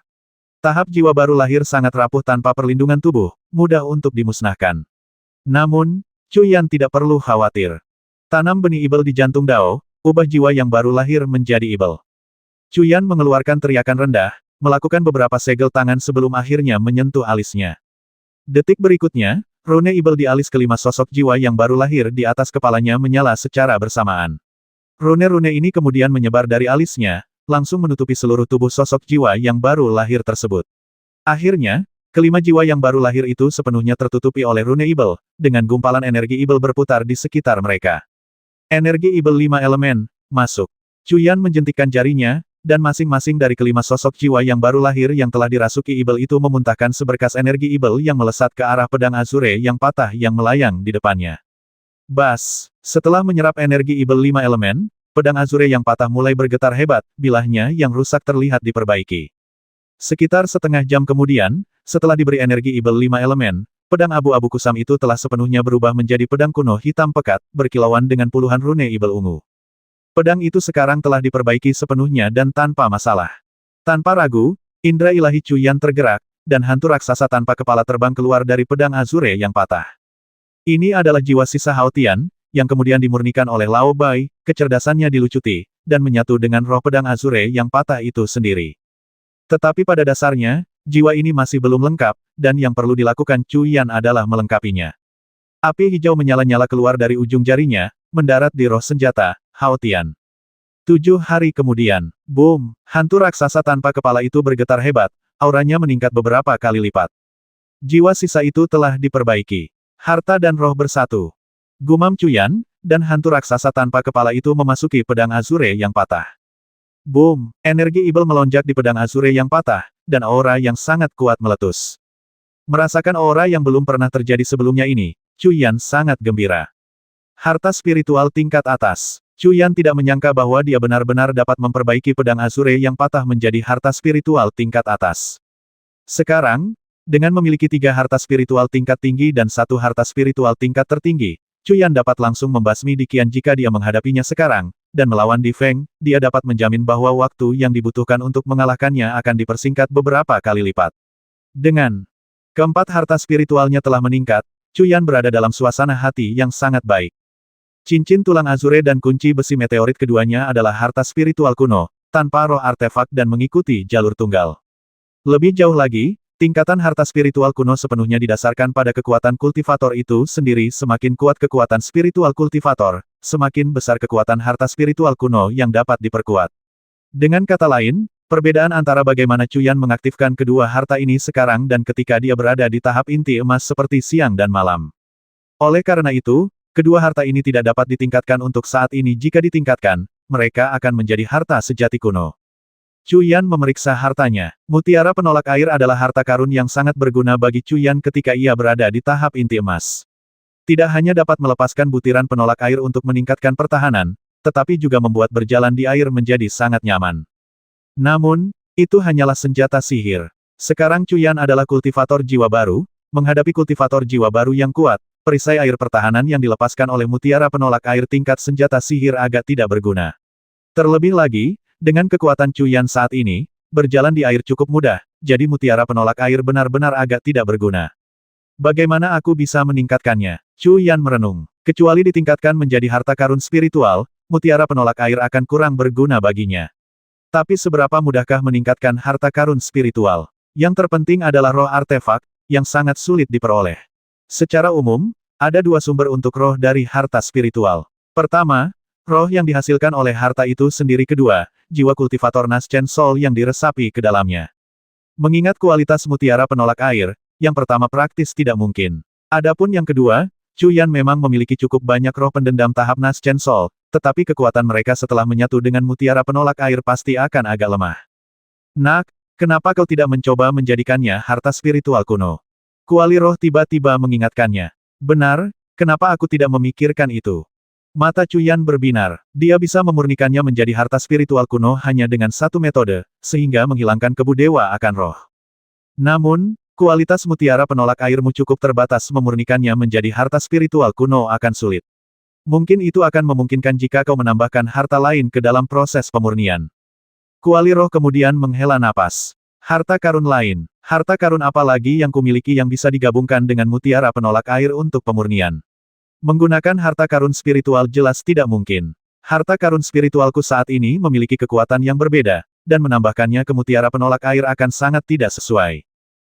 Tahap jiwa baru lahir sangat rapuh tanpa perlindungan tubuh, mudah untuk dimusnahkan. Namun, Cuyan tidak perlu khawatir. Tanam benih ibel di jantung Dao, ubah jiwa yang baru lahir menjadi ibel. Cuyan mengeluarkan teriakan rendah, melakukan beberapa segel tangan sebelum akhirnya menyentuh alisnya. Detik berikutnya, rune ibel di alis kelima sosok jiwa yang baru lahir di atas kepalanya menyala secara bersamaan. Rune-rune ini kemudian menyebar dari alisnya, langsung menutupi seluruh tubuh sosok jiwa yang baru lahir tersebut. Akhirnya, kelima jiwa yang baru lahir itu sepenuhnya tertutupi oleh rune ibel, dengan gumpalan energi ibel berputar di sekitar mereka. Energi ibel 5 elemen, masuk. Cuyan menjentikkan jarinya, dan masing-masing dari kelima sosok jiwa yang baru lahir yang telah dirasuki ibel itu memuntahkan seberkas energi ibel yang melesat ke arah pedang Azure yang patah yang melayang di depannya. Bas, setelah menyerap energi ibel 5 elemen, pedang Azure yang patah mulai bergetar hebat, bilahnya yang rusak terlihat diperbaiki. Sekitar setengah jam kemudian, setelah diberi energi ibel 5 elemen, pedang abu-abu kusam itu telah sepenuhnya berubah menjadi pedang kuno hitam pekat, berkilauan dengan puluhan rune ibel ungu. Pedang itu sekarang telah diperbaiki sepenuhnya dan tanpa masalah. Tanpa ragu, indera ilahi Cuyan tergerak, dan hantu raksasa tanpa kepala terbang keluar dari pedang Azure yang patah. Ini adalah jiwa sisa Hao Tian, yang kemudian dimurnikan oleh Lao Bai, kecerdasannya dilucuti, dan menyatu dengan roh pedang Azure yang patah itu sendiri. Tetapi pada dasarnya, jiwa ini masih belum lengkap, dan yang perlu dilakukan Cuyan adalah melengkapinya. Api hijau menyala-nyala keluar dari ujung jarinya, mendarat di roh senjata, Hao Tian. 7 hari kemudian, boom, hantu raksasa tanpa kepala itu bergetar hebat, auranya meningkat beberapa kali lipat. Jiwa sisa itu telah diperbaiki. Harta dan roh bersatu. Gumam Cuyan, dan hantu raksasa tanpa kepala itu memasuki pedang Azure yang patah. Boom, energi ibel melonjak di pedang Azure yang patah, dan aura yang sangat kuat meletus. Merasakan aura yang belum pernah terjadi sebelumnya ini, Cuyan sangat gembira. Harta spiritual tingkat atas. Cuyan tidak menyangka bahwa dia benar-benar dapat memperbaiki pedang Azure yang patah menjadi harta spiritual tingkat atas. Sekarang, dengan memiliki 3 harta spiritual tingkat tinggi dan 1 harta spiritual tingkat tertinggi, Cuyan dapat langsung membasmi Di Qian jika dia menghadapinya sekarang, dan melawan Di Feng, dia dapat menjamin bahwa waktu yang dibutuhkan untuk mengalahkannya akan dipersingkat beberapa kali lipat. Dengan keempat harta spiritualnya telah meningkat, Cuyan berada dalam suasana hati yang sangat baik. Cincin tulang Azure dan kunci besi meteorit keduanya adalah harta spiritual kuno, tanpa roh artefak dan mengikuti jalur tunggal. Lebih jauh lagi, tingkatan harta spiritual kuno sepenuhnya didasarkan pada kekuatan kultivator itu sendiri. Semakin kuat kekuatan spiritual kultivator, semakin besar kekuatan harta spiritual kuno yang dapat diperkuat. Dengan kata lain, perbedaan antara bagaimana Cuyan mengaktifkan kedua harta ini sekarang dan ketika dia berada di tahap inti emas seperti siang dan malam. Oleh karena itu, kedua harta ini tidak dapat ditingkatkan untuk saat ini. Jika ditingkatkan, mereka akan menjadi harta sejati kuno. Cuyan memeriksa hartanya. Mutiara penolak air adalah harta karun yang sangat berguna bagi Cuyan ketika ia berada di tahap inti emas. Tidak hanya dapat melepaskan butiran penolak air untuk meningkatkan pertahanan, tetapi juga membuat berjalan di air menjadi sangat nyaman. Namun, itu hanyalah senjata sihir. Sekarang Cuyan adalah kultivator jiwa baru, menghadapi kultivator jiwa baru yang kuat, perisai air pertahanan yang dilepaskan oleh mutiara penolak air tingkat senjata sihir agak tidak berguna. Terlebih lagi, dengan kekuatan Cuyan saat ini, berjalan di air cukup mudah, jadi mutiara penolak air benar-benar agak tidak berguna. Bagaimana aku bisa meningkatkannya? Cuyan merenung. Kecuali ditingkatkan menjadi harta karun spiritual, mutiara penolak air akan kurang berguna baginya. Tapi seberapa mudahkah meningkatkan harta karun spiritual? Yang terpenting adalah roh artefak, yang sangat sulit diperoleh. Secara umum, ada 2 sumber untuk roh dari harta spiritual. Pertama, roh yang dihasilkan oleh harta itu sendiri. Kedua, jiwa kultivator Naschen Soul yang diresapi ke dalamnya. Mengingat kualitas mutiara penolak air, yang pertama praktis tidak mungkin. Adapun yang kedua, Cuyan memang memiliki cukup banyak roh pendendam tahap Naschen Soul, tetapi kekuatan mereka setelah menyatu dengan mutiara penolak air pasti akan agak lemah. Nak, kenapa kau tidak mencoba menjadikannya harta spiritual kuno? Kuali roh tiba-tiba mengingatkannya. Benar, kenapa aku tidak memikirkan itu? Mata Cuyan berbinar. Dia bisa memurnikannya menjadi harta spiritual kuno hanya dengan satu metode, sehingga menghilangkan kebu dewa akan roh. Namun, kualitas mutiara penolak airmu cukup terbatas. Memurnikannya menjadi harta spiritual kuno akan sulit. Mungkin itu akan memungkinkan jika kau menambahkan harta lain ke dalam proses pemurnian. Kuali roh kemudian menghela napas. Harta karun lain. Harta karun apa lagi yang kumiliki yang bisa digabungkan dengan mutiara penolak air untuk pemurnian? Menggunakan harta karun spiritual jelas tidak mungkin. Harta karun spiritualku saat ini memiliki kekuatan yang berbeda, dan menambahkannya ke mutiara penolak air akan sangat tidak sesuai.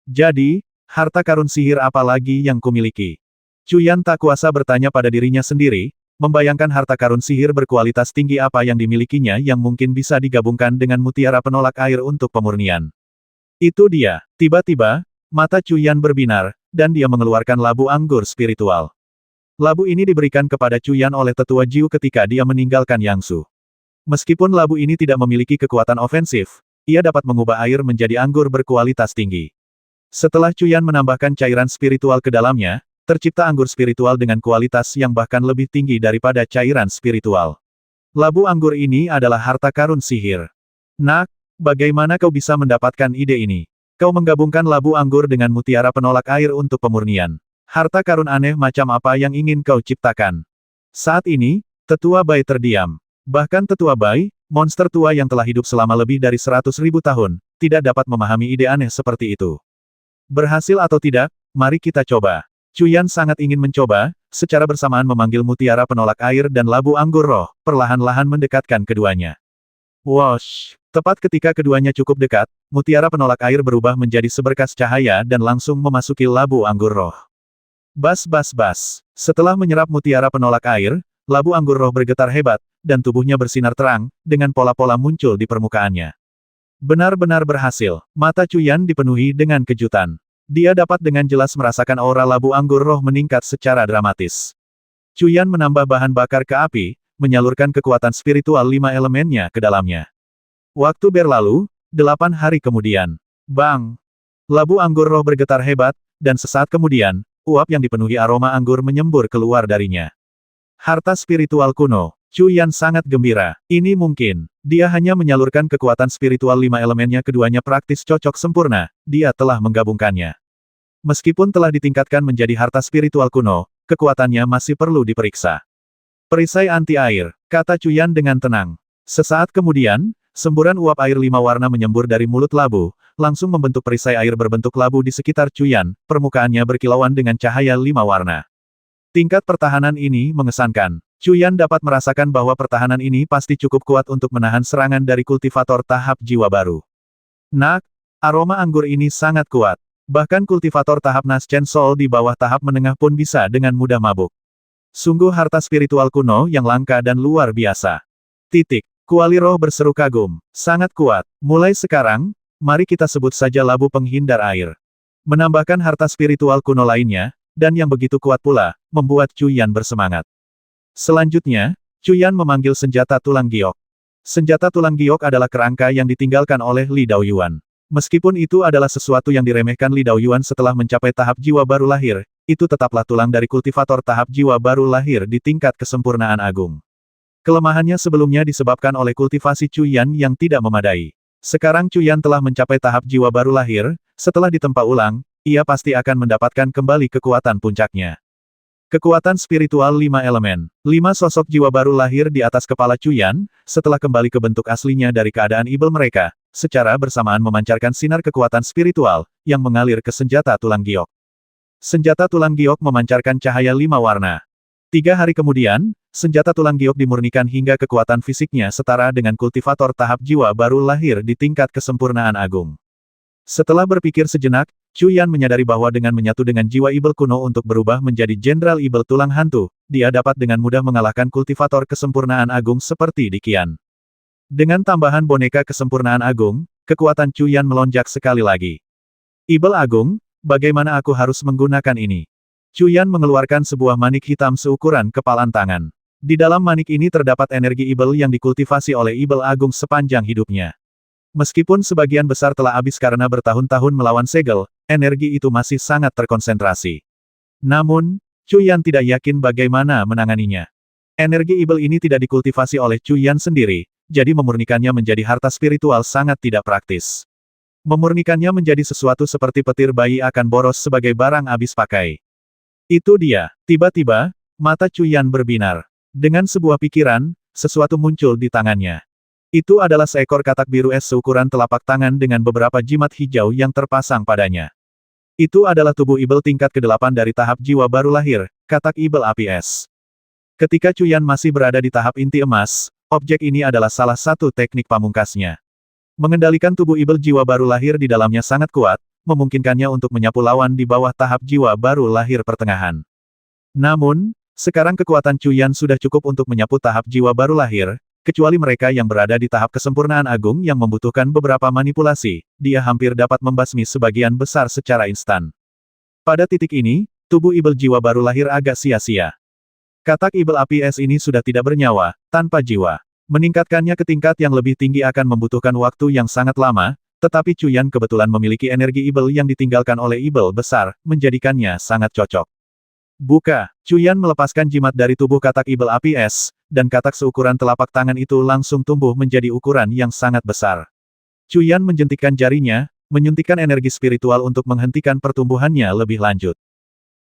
Jadi, harta karun sihir apa lagi yang kumiliki? Cuyan tak kuasa bertanya pada dirinya sendiri, membayangkan harta karun sihir berkualitas tinggi apa yang dimilikinya yang mungkin bisa digabungkan dengan mutiara penolak air untuk pemurnian. Itu dia. Tiba-tiba, mata Cuyan berbinar, dan dia mengeluarkan labu anggur spiritual. Labu ini diberikan kepada Cuyan oleh tetua Jiu ketika dia meninggalkan Yangsu. Meskipun labu ini tidak memiliki kekuatan ofensif, ia dapat mengubah air menjadi anggur berkualitas tinggi. Setelah Cuyan menambahkan cairan spiritual ke dalamnya, tercipta anggur spiritual dengan kualitas yang bahkan lebih tinggi daripada cairan spiritual. Labu anggur ini adalah harta karun sihir. Nak, bagaimana kau bisa mendapatkan ide ini? Kau menggabungkan labu anggur dengan mutiara penolak air untuk pemurnian. Harta karun aneh macam apa yang ingin kau ciptakan? Saat ini, tetua Bai terdiam. Bahkan tetua Bai, monster tua yang telah hidup selama lebih dari 100.000 tahun, tidak dapat memahami ide aneh seperti itu. Berhasil atau tidak, mari kita coba. Cuyan sangat ingin mencoba, secara bersamaan memanggil mutiara penolak air dan labu anggur roh, perlahan-lahan mendekatkan keduanya. Wosh! Tepat ketika keduanya cukup dekat, mutiara penolak air berubah menjadi seberkas cahaya dan langsung memasuki labu anggur roh. Bas bas bas. Setelah menyerap mutiara penolak air, labu anggur roh bergetar hebat, dan tubuhnya bersinar terang, dengan pola-pola muncul di permukaannya. Benar-benar berhasil. Mata Cuyan dipenuhi dengan kejutan. Dia dapat dengan jelas merasakan aura labu anggur roh meningkat secara dramatis. Cuyan menambah bahan bakar ke api, menyalurkan kekuatan spiritual 5 elemennya ke dalamnya. Waktu berlalu, 8 hari kemudian. Bang! Labu anggur roh bergetar hebat, dan sesaat kemudian, uap yang dipenuhi aroma anggur menyembur keluar darinya. Harta spiritual kuno. Cuyan sangat gembira. Ini mungkin. Dia hanya menyalurkan kekuatan spiritual 5 elemennya keduanya praktis cocok sempurna, dia telah menggabungkannya. Meskipun telah ditingkatkan menjadi harta spiritual kuno, kekuatannya masih perlu diperiksa. Perisai anti-air, kata Cuyan dengan tenang. Sesaat kemudian, semburan uap air 5 warna menyembur dari mulut labu, langsung membentuk perisai air berbentuk labu di sekitar Cuyan, permukaannya berkilauan dengan cahaya 5 warna. Tingkat pertahanan ini mengesankan. Cuyan dapat merasakan bahwa pertahanan ini pasti cukup kuat untuk menahan serangan dari kultivator tahap jiwa baru. Nak, aroma anggur ini sangat kuat. Bahkan kultivator tahap Naschen Soul di bawah tahap menengah pun bisa dengan mudah mabuk. Sungguh harta spiritual kuno yang langka dan luar biasa. Titik. Kuali roh berseru kagum. Sangat kuat. Mulai sekarang, mari kita sebut saja labu penghindar air. Menambahkan harta spiritual kuno lainnya, dan yang begitu kuat pula, membuat Cuyan bersemangat. Selanjutnya, Cuyan memanggil senjata tulang giok. Senjata tulang giok adalah kerangka yang ditinggalkan oleh Li Daoyuan. Meskipun itu adalah sesuatu yang diremehkan Li Daoyuan setelah mencapai tahap jiwa baru lahir, itu tetaplah tulang dari kultivator tahap jiwa baru lahir di tingkat kesempurnaan agung. Kelemahannya sebelumnya disebabkan oleh kultivasi Cuyan yang tidak memadai. Sekarang Cuyan telah mencapai tahap jiwa baru lahir, setelah ditempa ulang, ia pasti akan mendapatkan kembali kekuatan puncaknya. Kekuatan spiritual 5 elemen. 5 sosok jiwa baru lahir di atas kepala Cuyan, setelah kembali ke bentuk aslinya dari keadaan ibel mereka, secara bersamaan memancarkan sinar kekuatan spiritual, yang mengalir ke senjata tulang giok. Senjata tulang giok memancarkan cahaya 5 warna. 3 hari kemudian, senjata tulang giok dimurnikan hingga kekuatan fisiknya setara dengan kultivator tahap jiwa baru lahir di tingkat kesempurnaan agung. Setelah berpikir sejenak, Cuyan menyadari bahwa dengan menyatu dengan jiwa ibel kuno untuk berubah menjadi jenderal ibel tulang hantu, dia dapat dengan mudah mengalahkan kultivator kesempurnaan agung seperti Dikian. Dengan tambahan boneka kesempurnaan agung, kekuatan Cuyan melonjak sekali lagi. Ibel agung, bagaimana aku harus menggunakan ini? Cuyan mengeluarkan sebuah manik hitam seukuran kepalan tangan. Di dalam manik ini terdapat energi ibel yang dikultivasi oleh ibel agung sepanjang hidupnya. Meskipun sebagian besar telah habis karena bertahun-tahun melawan segel, energi itu masih sangat terkonsentrasi. Namun, Cuyan tidak yakin bagaimana menanganinya. Energi ibel ini tidak dikultivasi oleh Cuyan sendiri, jadi memurnikannya menjadi harta spiritual sangat tidak praktis. Memurnikannya menjadi sesuatu seperti petir bayi akan boros sebagai barang habis pakai. Itu dia. Tiba-tiba, mata Cuyan berbinar. Dengan sebuah pikiran, sesuatu muncul di tangannya. Itu adalah seekor katak biru es seukuran telapak tangan dengan beberapa jimat hijau yang terpasang padanya. Itu adalah tubuh ibel tingkat ke-8 dari tahap jiwa baru lahir, katak ibel api es. Ketika Cuyan masih berada di tahap inti emas, objek ini adalah salah satu teknik pamungkasnya. Mengendalikan tubuh ibel jiwa baru lahir di dalamnya sangat kuat, memungkinkannya untuk menyapu lawan di bawah tahap jiwa baru lahir pertengahan. Namun, sekarang kekuatan Cuyan sudah cukup untuk menyapu tahap jiwa baru lahir, kecuali mereka yang berada di tahap kesempurnaan agung yang membutuhkan beberapa manipulasi, dia hampir dapat membasmi sebagian besar secara instan. Pada titik ini, tubuh ibel jiwa baru lahir agak sia-sia. Katak ibel api es ini sudah tidak bernyawa, tanpa jiwa. Meningkatkannya ke tingkat yang lebih tinggi akan membutuhkan waktu yang sangat lama, tetapi Cuyan kebetulan memiliki energi ibel yang ditinggalkan oleh ibel besar, menjadikannya sangat cocok. Buka, Cuyan melepaskan jimat dari tubuh katak ibel api es, dan katak seukuran telapak tangan itu langsung tumbuh menjadi ukuran yang sangat besar. Cuyan menjentikkan jarinya, menyuntikkan energi spiritual untuk menghentikan pertumbuhannya lebih lanjut.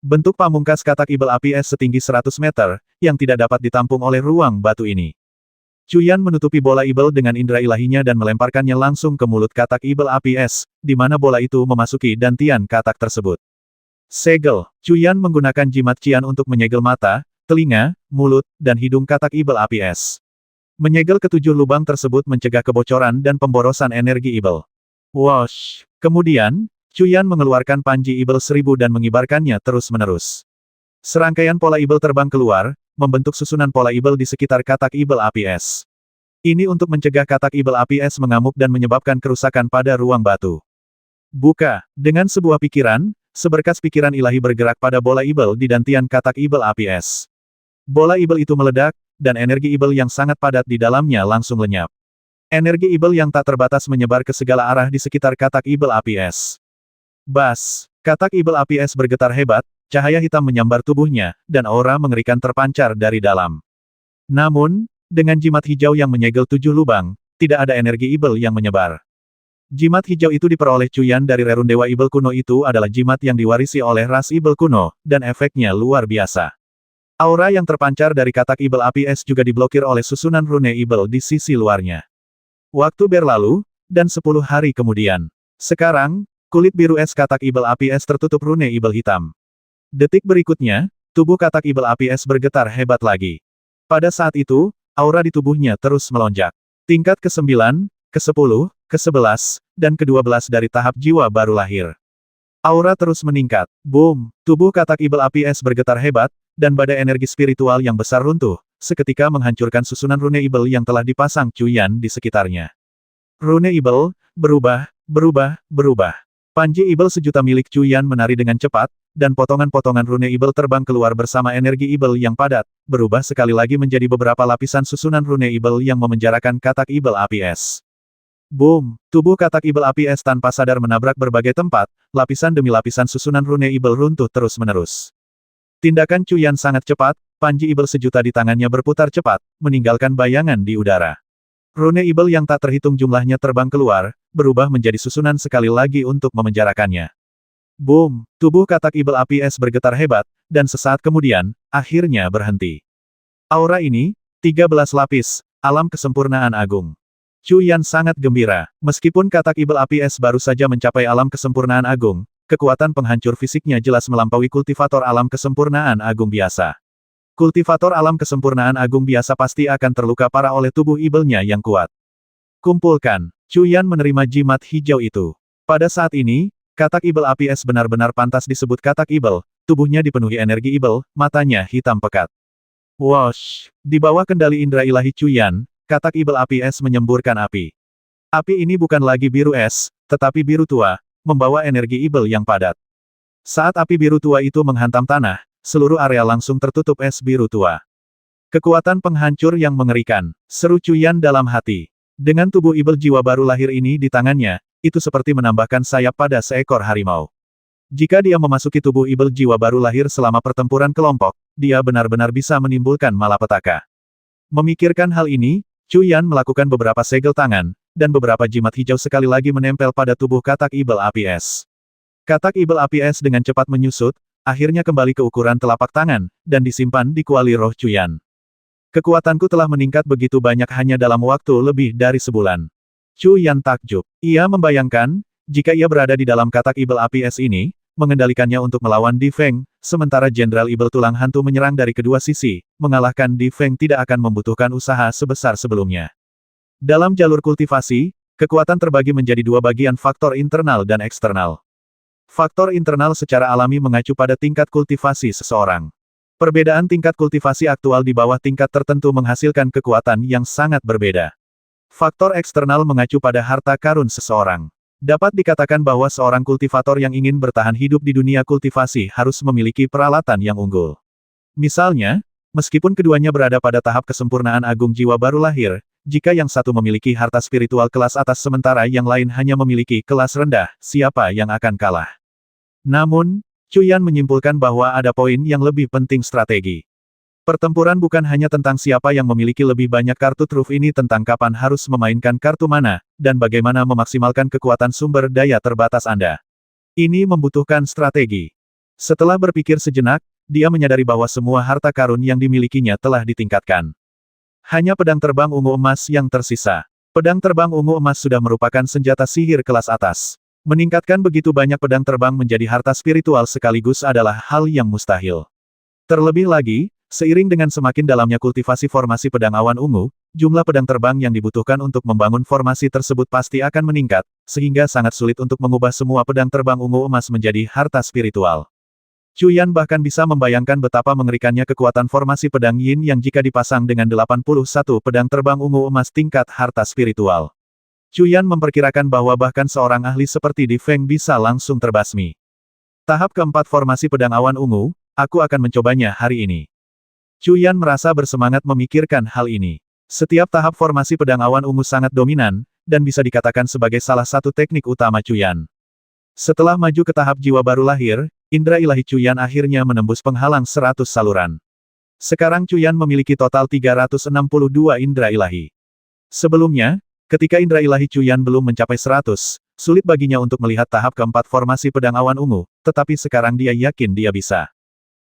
Bentuk pamungkas katak ibel api es setinggi 100 meter, yang tidak dapat ditampung oleh ruang batu ini. Cuyan menutupi bola ibel dengan indera ilahinya dan melemparkannya langsung ke mulut katak ibel api es, di mana bola itu memasuki dantian katak tersebut. Segel, Cuyan menggunakan jimat Cian untuk menyegel mata, telinga, mulut, dan hidung katak ibel api es. Menyegel ketujuh lubang tersebut mencegah kebocoran dan pemborosan energi ibel. Wosh! Kemudian, Cuyan mengeluarkan panji ibel 1000 dan mengibarkannya terus-menerus. Serangkaian pola ibel terbang keluar, membentuk susunan pola ibel di sekitar katak ibel api es. Ini untuk mencegah katak ibel api es mengamuk dan menyebabkan kerusakan pada ruang batu. Buka, dengan sebuah pikiran, seberkas pikiran ilahi bergerak pada bola ibel di dantian katak ibel api es. Bola ibel itu meledak, dan energi ibel yang sangat padat di dalamnya langsung lenyap. Energi ibel yang tak terbatas menyebar ke segala arah di sekitar katak ibel api es. Bas! Katak ibel api es bergetar hebat, cahaya hitam menyambar tubuhnya, dan aura mengerikan terpancar dari dalam. Namun, dengan jimat hijau yang menyegel 7 lubang, tidak ada energi ibel yang menyebar. Jimat hijau itu diperoleh Cuyan dari rerun Dewa Ibel kuno. Itu adalah jimat yang diwarisi oleh ras Ibel kuno, dan efeknya luar biasa. Aura yang terpancar dari katak ibel api es juga diblokir oleh susunan rune ibel di sisi luarnya. Waktu berlalu, dan 10 hari kemudian. Sekarang, kulit biru es katak ibel api es tertutup rune ibel hitam. Detik berikutnya, tubuh katak ibel api es bergetar hebat lagi. Pada saat itu, aura di tubuhnya terus melonjak. Tingkat ke-9, ke-10, ke-11, dan ke-12 dari tahap jiwa baru lahir. Aura terus meningkat. Boom! Tubuh katak ibel api es bergetar hebat, dan badai energi spiritual yang besar runtuh, seketika menghancurkan susunan rune ibel yang telah dipasang Cuyan di sekitarnya. Rune ibel, berubah, berubah, berubah. Panji ibel sejuta milik Cuyan menari dengan cepat, dan potongan-potongan rune ibel terbang keluar bersama energi ibel yang padat, berubah sekali lagi menjadi beberapa lapisan susunan rune ibel yang memenjarakan katak ibel api es. Boom! Tubuh katak ibel api es tanpa sadar menabrak berbagai tempat, lapisan demi lapisan susunan rune ibel runtuh terus-menerus. Tindakan Cuyan sangat cepat, panji ibel sejuta di tangannya berputar cepat, meninggalkan bayangan di udara. Rune ibel yang tak terhitung jumlahnya terbang keluar, berubah menjadi susunan sekali lagi untuk memenjarakannya. Boom! Tubuh katak ibel api es bergetar hebat, dan sesaat kemudian, akhirnya berhenti. Aura ini, 13 lapis, alam kesempurnaan agung. Cuyan sangat gembira. Meskipun katak ibel api es baru saja mencapai alam kesempurnaan agung, kekuatan penghancur fisiknya jelas melampaui kultivator alam kesempurnaan agung biasa. Kultivator alam kesempurnaan agung biasa pasti akan terluka parah oleh tubuh ibelnya yang kuat. Kumpulkan. Cuyan menerima jimat hijau itu. Pada saat ini, katak ibel api es benar-benar pantas disebut katak ibel, tubuhnya dipenuhi energi ibel, matanya hitam pekat. Wosh! Di bawah kendali indera ilahi Cuyan, katak ibel api es menyemburkan api. Api ini bukan lagi biru es, tetapi biru tua, membawa energi ibel yang padat. Saat api biru tua itu menghantam tanah, seluruh area langsung tertutup es biru tua. Kekuatan penghancur yang mengerikan, seru Cuyan dalam hati. Dengan tubuh ibel jiwa baru lahir ini di tangannya, itu seperti menambahkan sayap pada seekor harimau. Jika dia memasuki tubuh ibel jiwa baru lahir selama pertempuran kelompok, dia benar-benar bisa menimbulkan malapetaka. Memikirkan hal ini, Cuyan melakukan beberapa segel tangan, dan beberapa jimat hijau sekali lagi menempel pada tubuh katak ibel api es. Katak ibel api es dengan cepat menyusut, akhirnya kembali ke ukuran telapak tangan, dan disimpan di kuali roh Cuyan. Kekuatanku telah meningkat begitu banyak hanya dalam waktu lebih dari sebulan. Chu Yan takjub. Ia membayangkan, jika ia berada di dalam katak Ibel Api Es ini, mengendalikannya untuk melawan Di Feng, sementara Jenderal Ibel Tulang Hantu menyerang dari kedua sisi, mengalahkan Di Feng tidak akan membutuhkan usaha sebesar sebelumnya. Dalam jalur kultivasi, kekuatan terbagi menjadi dua bagian faktor internal dan eksternal. Faktor internal secara alami mengacu pada tingkat kultivasi seseorang. Perbedaan tingkat kultivasi aktual di bawah tingkat tertentu menghasilkan kekuatan yang sangat berbeda. Faktor eksternal mengacu pada harta karun seseorang. Dapat dikatakan bahwa seorang kultivator yang ingin bertahan hidup di dunia kultivasi harus memiliki peralatan yang unggul. Misalnya, meskipun keduanya berada pada tahap kesempurnaan agung jiwa baru lahir, jika yang satu memiliki harta spiritual kelas atas sementara yang lain hanya memiliki kelas rendah, siapa yang akan kalah? Namun, Chu Yan menyimpulkan bahwa ada poin yang lebih penting strategi. Pertempuran bukan hanya tentang siapa yang memiliki lebih banyak kartu truf ini tentang kapan harus memainkan kartu mana, dan bagaimana memaksimalkan kekuatan sumber daya terbatas Anda. Ini membutuhkan strategi. Setelah berpikir sejenak, dia menyadari bahwa semua harta karun yang dimilikinya telah ditingkatkan. Hanya pedang terbang ungu emas yang tersisa. Pedang terbang ungu emas sudah merupakan senjata sihir kelas atas. Meningkatkan begitu banyak pedang terbang menjadi harta spiritual sekaligus adalah hal yang mustahil. Terlebih lagi, seiring dengan semakin dalamnya kultivasi formasi pedang awan ungu, jumlah pedang terbang yang dibutuhkan untuk membangun formasi tersebut pasti akan meningkat, sehingga sangat sulit untuk mengubah semua pedang terbang ungu emas menjadi harta spiritual. Chu Yan bahkan bisa membayangkan betapa mengerikannya kekuatan formasi pedang Yin yang jika dipasang dengan 81 pedang terbang ungu emas tingkat harta spiritual. Chu Yan memperkirakan bahwa bahkan seorang ahli seperti Di Feng bisa langsung terbasmi. Tahap keempat formasi pedang awan ungu, aku akan mencobanya hari ini. Chu Yan merasa bersemangat memikirkan hal ini. Setiap tahap formasi pedang awan ungu sangat dominan, dan bisa dikatakan sebagai salah satu teknik utama Chu Yan. Setelah maju ke tahap jiwa baru lahir, indera ilahi Chu Yan akhirnya menembus penghalang 100 saluran. Sekarang Chu Yan memiliki total 362 indera ilahi. Sebelumnya, ketika indera ilahi Chu Yan belum mencapai 100, sulit baginya untuk melihat tahap keempat formasi pedang awan ungu, tetapi sekarang dia yakin dia bisa.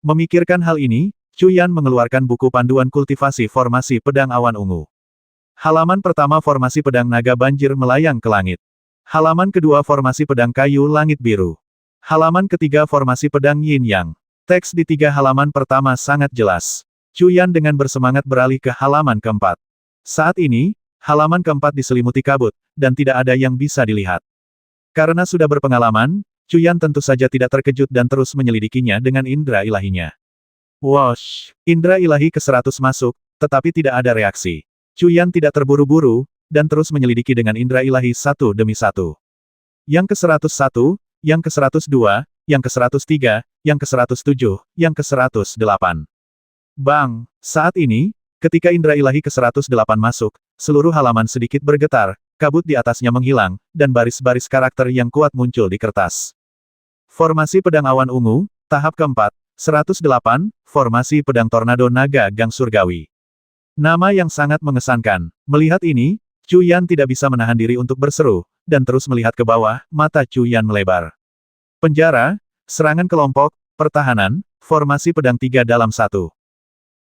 Memikirkan hal ini, Chu Yan mengeluarkan buku panduan kultivasi formasi pedang awan ungu. Halaman pertama formasi pedang naga banjir melayang ke langit. Halaman kedua formasi pedang kayu langit biru. Halaman ketiga formasi pedang yin yang. Teks di 3 halaman pertama sangat jelas. Chu Yan dengan bersemangat beralih ke halaman keempat. Saat ini, halaman keempat diselimuti kabut, dan tidak ada yang bisa dilihat. Karena sudah berpengalaman, Chu Yan tentu saja tidak terkejut dan terus menyelidikinya dengan indera ilahinya. Wosh! Indera ilahi ke-100 masuk, tetapi tidak ada reaksi. Chu Yan tidak terburu-buru, dan terus menyelidiki dengan indera ilahi satu demi satu. Yang ke-101, yang ke-102, yang ke-103, yang ke-107, yang ke-108. Bang! Saat ini, ketika indera ilahi ke-108 masuk, seluruh halaman sedikit bergetar, kabut di atasnya menghilang, dan baris-baris karakter yang kuat muncul di kertas. Formasi pedang awan ungu, tahap keempat, 108, formasi pedang tornado naga gang surgawi. Nama yang sangat mengesankan. Melihat ini, Chu Yan tidak bisa menahan diri untuk berseru, dan terus melihat ke bawah, mata Chu Yan melebar. Penjara, serangan kelompok, pertahanan, formasi pedang 3 dalam 1.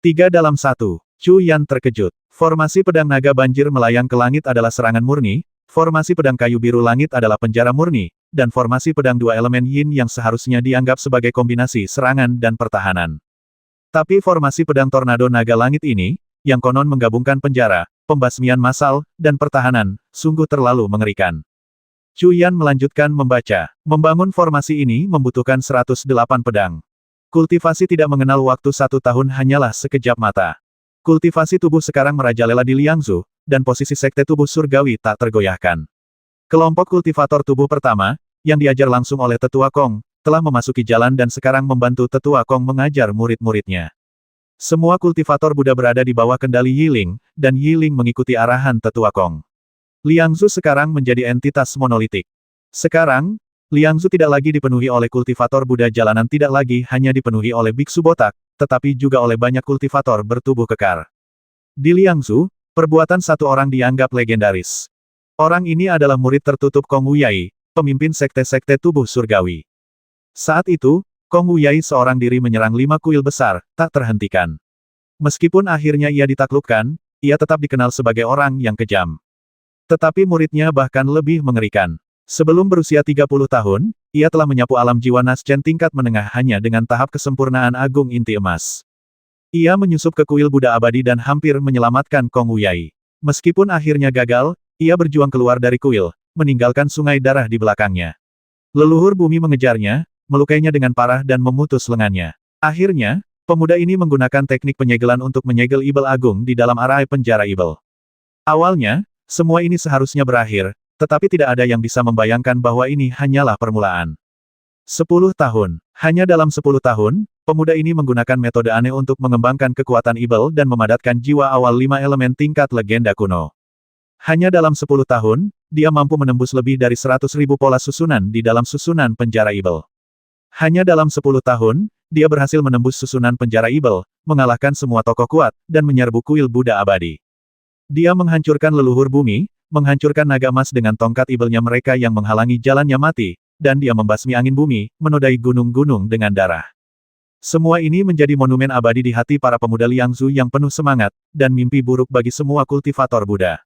3 dalam 1. Chu Yan terkejut. Formasi pedang naga banjir melayang ke langit adalah serangan murni, formasi pedang kayu biru langit adalah penjara murni, dan formasi pedang dua elemen yin yang seharusnya dianggap sebagai kombinasi serangan dan pertahanan. Tapi formasi pedang tornado naga langit ini, yang konon menggabungkan penjara, pembasmian massal, dan pertahanan, sungguh terlalu mengerikan. Chu Yan melanjutkan membaca. Membangun formasi ini membutuhkan 108 pedang. Kultivasi tidak mengenal waktu 1 tahun hanyalah sekejap mata. Kultivasi tubuh sekarang merajalela di Liangzhu, dan posisi sekte tubuh surgawi tak tergoyahkan. Kelompok kultivator tubuh pertama, yang diajar langsung oleh Tetua Kong, telah memasuki jalan dan sekarang membantu Tetua Kong mengajar murid-muridnya. Semua kultivator Buddha berada di bawah kendali Yiling, dan Yiling mengikuti arahan Tetua Kong. Liangzhu sekarang menjadi entitas monolitik. Sekarang, Liangzhu tidak lagi dipenuhi oleh kultivator Buddha jalanan, tidak lagi hanya dipenuhi oleh biksu botak, tetapi juga oleh banyak kultivator bertubuh kekar. Di Liangzhu, perbuatan satu orang dianggap legendaris. Orang ini adalah murid tertutup Kong Wuyai, pemimpin sekte-sekte tubuh surgawi. Saat itu, Kong Wuyai seorang diri menyerang 5 kuil besar, tak terhentikan. Meskipun akhirnya ia ditaklukkan, ia tetap dikenal sebagai orang yang kejam. Tetapi muridnya bahkan lebih mengerikan. Sebelum berusia 30 tahun, ia telah menyapu alam jiwa Naschen tingkat menengah hanya dengan tahap kesempurnaan agung inti emas. Ia menyusup ke kuil Buddha abadi dan hampir menyelamatkan Kong Wuyai. Meskipun akhirnya gagal, ia berjuang keluar dari kuil, meninggalkan sungai darah di belakangnya. Leluhur bumi mengejarnya, melukainya dengan parah dan memutus lengannya. Akhirnya, pemuda ini menggunakan teknik penyegelan untuk menyegel Ibel Agung di dalam arai penjara Ibel. Awalnya, semua ini seharusnya berakhir, tetapi tidak ada yang bisa membayangkan bahwa ini hanyalah permulaan. 10 tahun. Hanya dalam 10 tahun, pemuda ini menggunakan metode aneh untuk mengembangkan kekuatan Ibel dan memadatkan jiwa awal 5 elemen tingkat legenda kuno. Hanya dalam 10 tahun, dia mampu menembus lebih dari 100.000 pola susunan di dalam susunan penjara Ibel. Hanya dalam 10 tahun, dia berhasil menembus susunan penjara Ibel, mengalahkan semua tokoh kuat, dan menyerbu kuil Buddha abadi. Dia menghancurkan leluhur bumi, menghancurkan naga emas dengan tongkat Ibelnya mereka yang menghalangi jalannya mati, dan dia membasmi angin bumi, menodai gunung-gunung dengan darah. Semua ini menjadi monumen abadi di hati para pemuda Liangzu yang penuh semangat, dan mimpi buruk bagi semua kultivator Buddha.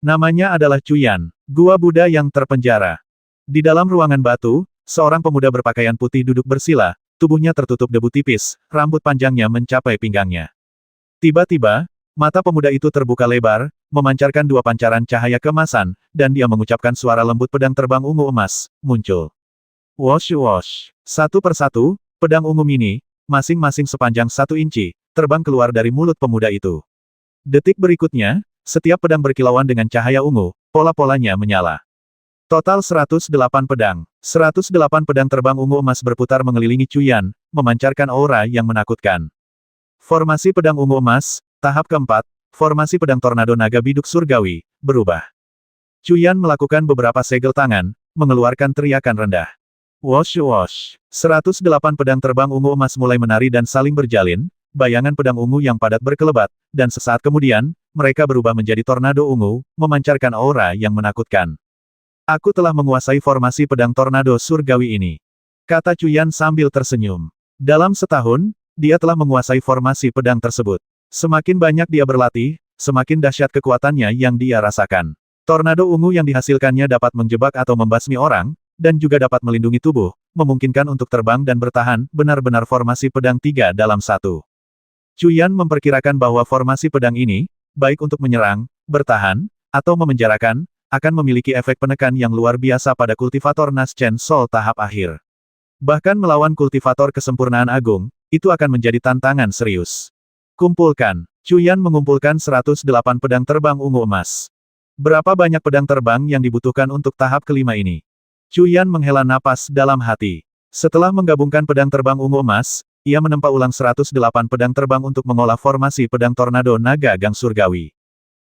Namanya adalah Cuyan, Gua Buddha yang terpenjara. Di dalam ruangan batu, seorang pemuda berpakaian putih duduk bersila, tubuhnya tertutup debu tipis, rambut panjangnya mencapai pinggangnya. Tiba-tiba, mata pemuda itu terbuka lebar, memancarkan 2 pancaran cahaya keemasan, dan dia mengucapkan suara lembut pedang terbang ungu emas, muncul. Wosh wosh. Satu persatu, pedang ungu mini, masing-masing sepanjang 1 inci, terbang keluar dari mulut pemuda itu. Detik berikutnya, setiap pedang berkilauan dengan cahaya ungu, pola-polanya menyala. Total 108 pedang. 108 pedang terbang ungu emas berputar mengelilingi Cuyan, memancarkan aura yang menakutkan. Formasi pedang ungu emas, tahap keempat, formasi pedang tornado naga biduk surgawi, berubah. Cuyan melakukan beberapa segel tangan, mengeluarkan teriakan rendah. Wosh wosh. 108 pedang terbang ungu emas mulai menari dan saling berjalin, bayangan pedang ungu yang padat berkelebat, dan sesaat kemudian, mereka berubah menjadi tornado ungu, memancarkan aura yang menakutkan. Aku telah menguasai formasi pedang tornado surgawi ini, kata Cuyan sambil tersenyum. Dalam setahun, dia telah menguasai formasi pedang tersebut. Semakin banyak dia berlatih, semakin dahsyat kekuatannya yang dia rasakan. Tornado ungu yang dihasilkannya dapat menjebak atau membasmi orang, dan juga dapat melindungi tubuh, memungkinkan untuk terbang dan bertahan, benar-benar formasi pedang 3 dalam 1. Cuyan memperkirakan bahwa formasi pedang ini, baik untuk menyerang, bertahan, atau memenjarakan, akan memiliki efek penekan yang luar biasa pada kultivator Naschen Soul tahap akhir. Bahkan melawan kultivator kesempurnaan agung, itu akan menjadi tantangan serius. Kumpulkan. Cuyan mengumpulkan 108 pedang terbang ungu emas. Berapa banyak pedang terbang yang dibutuhkan untuk tahap kelima ini? Cuyan menghela napas dalam hati. Setelah menggabungkan pedang terbang ungu emas, ia menempa ulang 108 pedang terbang untuk mengolah formasi pedang tornado naga gang surgawi.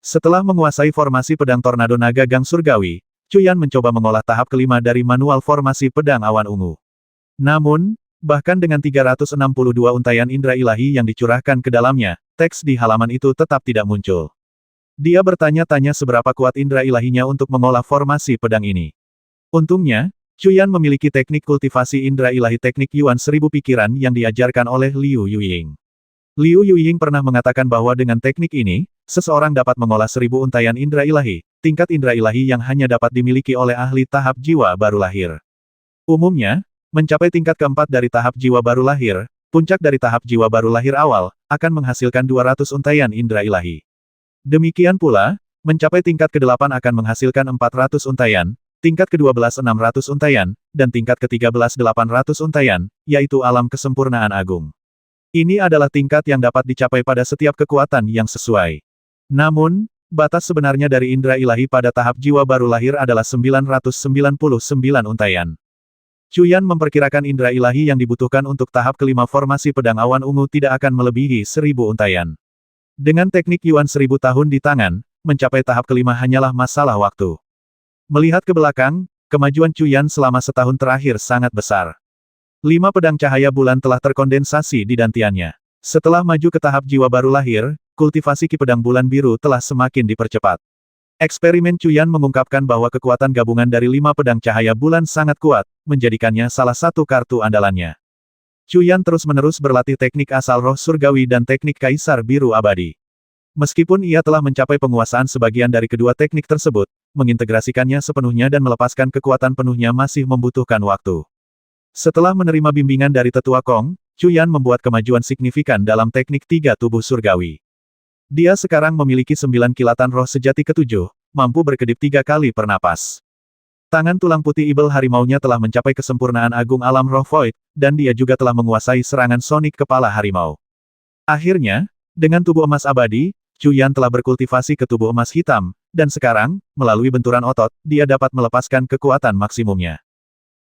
Setelah menguasai formasi pedang tornado naga gang surgawi, Cuyan mencoba mengolah tahap kelima dari manual formasi pedang awan ungu. Namun, bahkan dengan 362 untaian indera ilahi yang dicurahkan ke dalamnya, teks di halaman itu tetap tidak muncul. Dia bertanya-tanya seberapa kuat indera ilahinya untuk mengolah formasi pedang ini. Untungnya, Cuyan memiliki teknik kultivasi indera ilahi teknik Yuan 1000 pikiran yang diajarkan oleh Liu Yuying. Liu Yuying pernah mengatakan bahwa dengan teknik ini, seseorang dapat mengolah 1000 untaian indera ilahi, tingkat indera ilahi yang hanya dapat dimiliki oleh ahli tahap jiwa baru lahir. Umumnya, mencapai tingkat keempat dari tahap jiwa baru lahir, puncak dari tahap jiwa baru lahir awal, akan menghasilkan 200 untaian indera ilahi. Demikian pula, mencapai tingkat ke-8 akan menghasilkan 400 untaian, tingkat ke-12 600 untaian, dan tingkat ke-13 800 untaian, yaitu alam kesempurnaan agung. Ini adalah tingkat yang dapat dicapai pada setiap kekuatan yang sesuai. Namun, batas sebenarnya dari indera ilahi pada tahap jiwa baru lahir adalah 999 untaian. Cuyan memperkirakan indera ilahi yang dibutuhkan untuk tahap kelima formasi pedang awan ungu tidak akan melebihi 1000 untaian. Dengan teknik Yuan 1000 tahun di tangan, mencapai tahap kelima hanyalah masalah waktu. Melihat ke belakang, kemajuan Cuyan selama setahun terakhir sangat besar. 5 pedang cahaya bulan telah terkondensasi di dantiannya. Setelah maju ke tahap jiwa baru lahir, kultivasi ki pedang bulan biru telah semakin dipercepat. Eksperimen Cuyan mengungkapkan bahwa kekuatan gabungan dari 5 pedang cahaya bulan sangat kuat, menjadikannya salah satu kartu andalannya. Chuyan terus-menerus berlatih teknik asal roh surgawi dan teknik kaisar biru abadi. Meskipun ia telah mencapai penguasaan sebagian dari kedua teknik tersebut, mengintegrasikannya sepenuhnya dan melepaskan kekuatan penuhnya masih membutuhkan waktu. Setelah menerima bimbingan dari tetua Kong, Chuyan membuat kemajuan signifikan dalam teknik tiga tubuh surgawi. Dia sekarang memiliki 9 kilatan roh sejati ketujuh, mampu berkedip 3 kali per napas. Tangan tulang putih ibel harimaunya telah mencapai kesempurnaan agung alam roh void, dan dia juga telah menguasai serangan sonik kepala harimau. Akhirnya, dengan tubuh emas abadi, Chuyan telah berkultivasi ke tubuh emas hitam, dan sekarang, melalui benturan otot, dia dapat melepaskan kekuatan maksimumnya.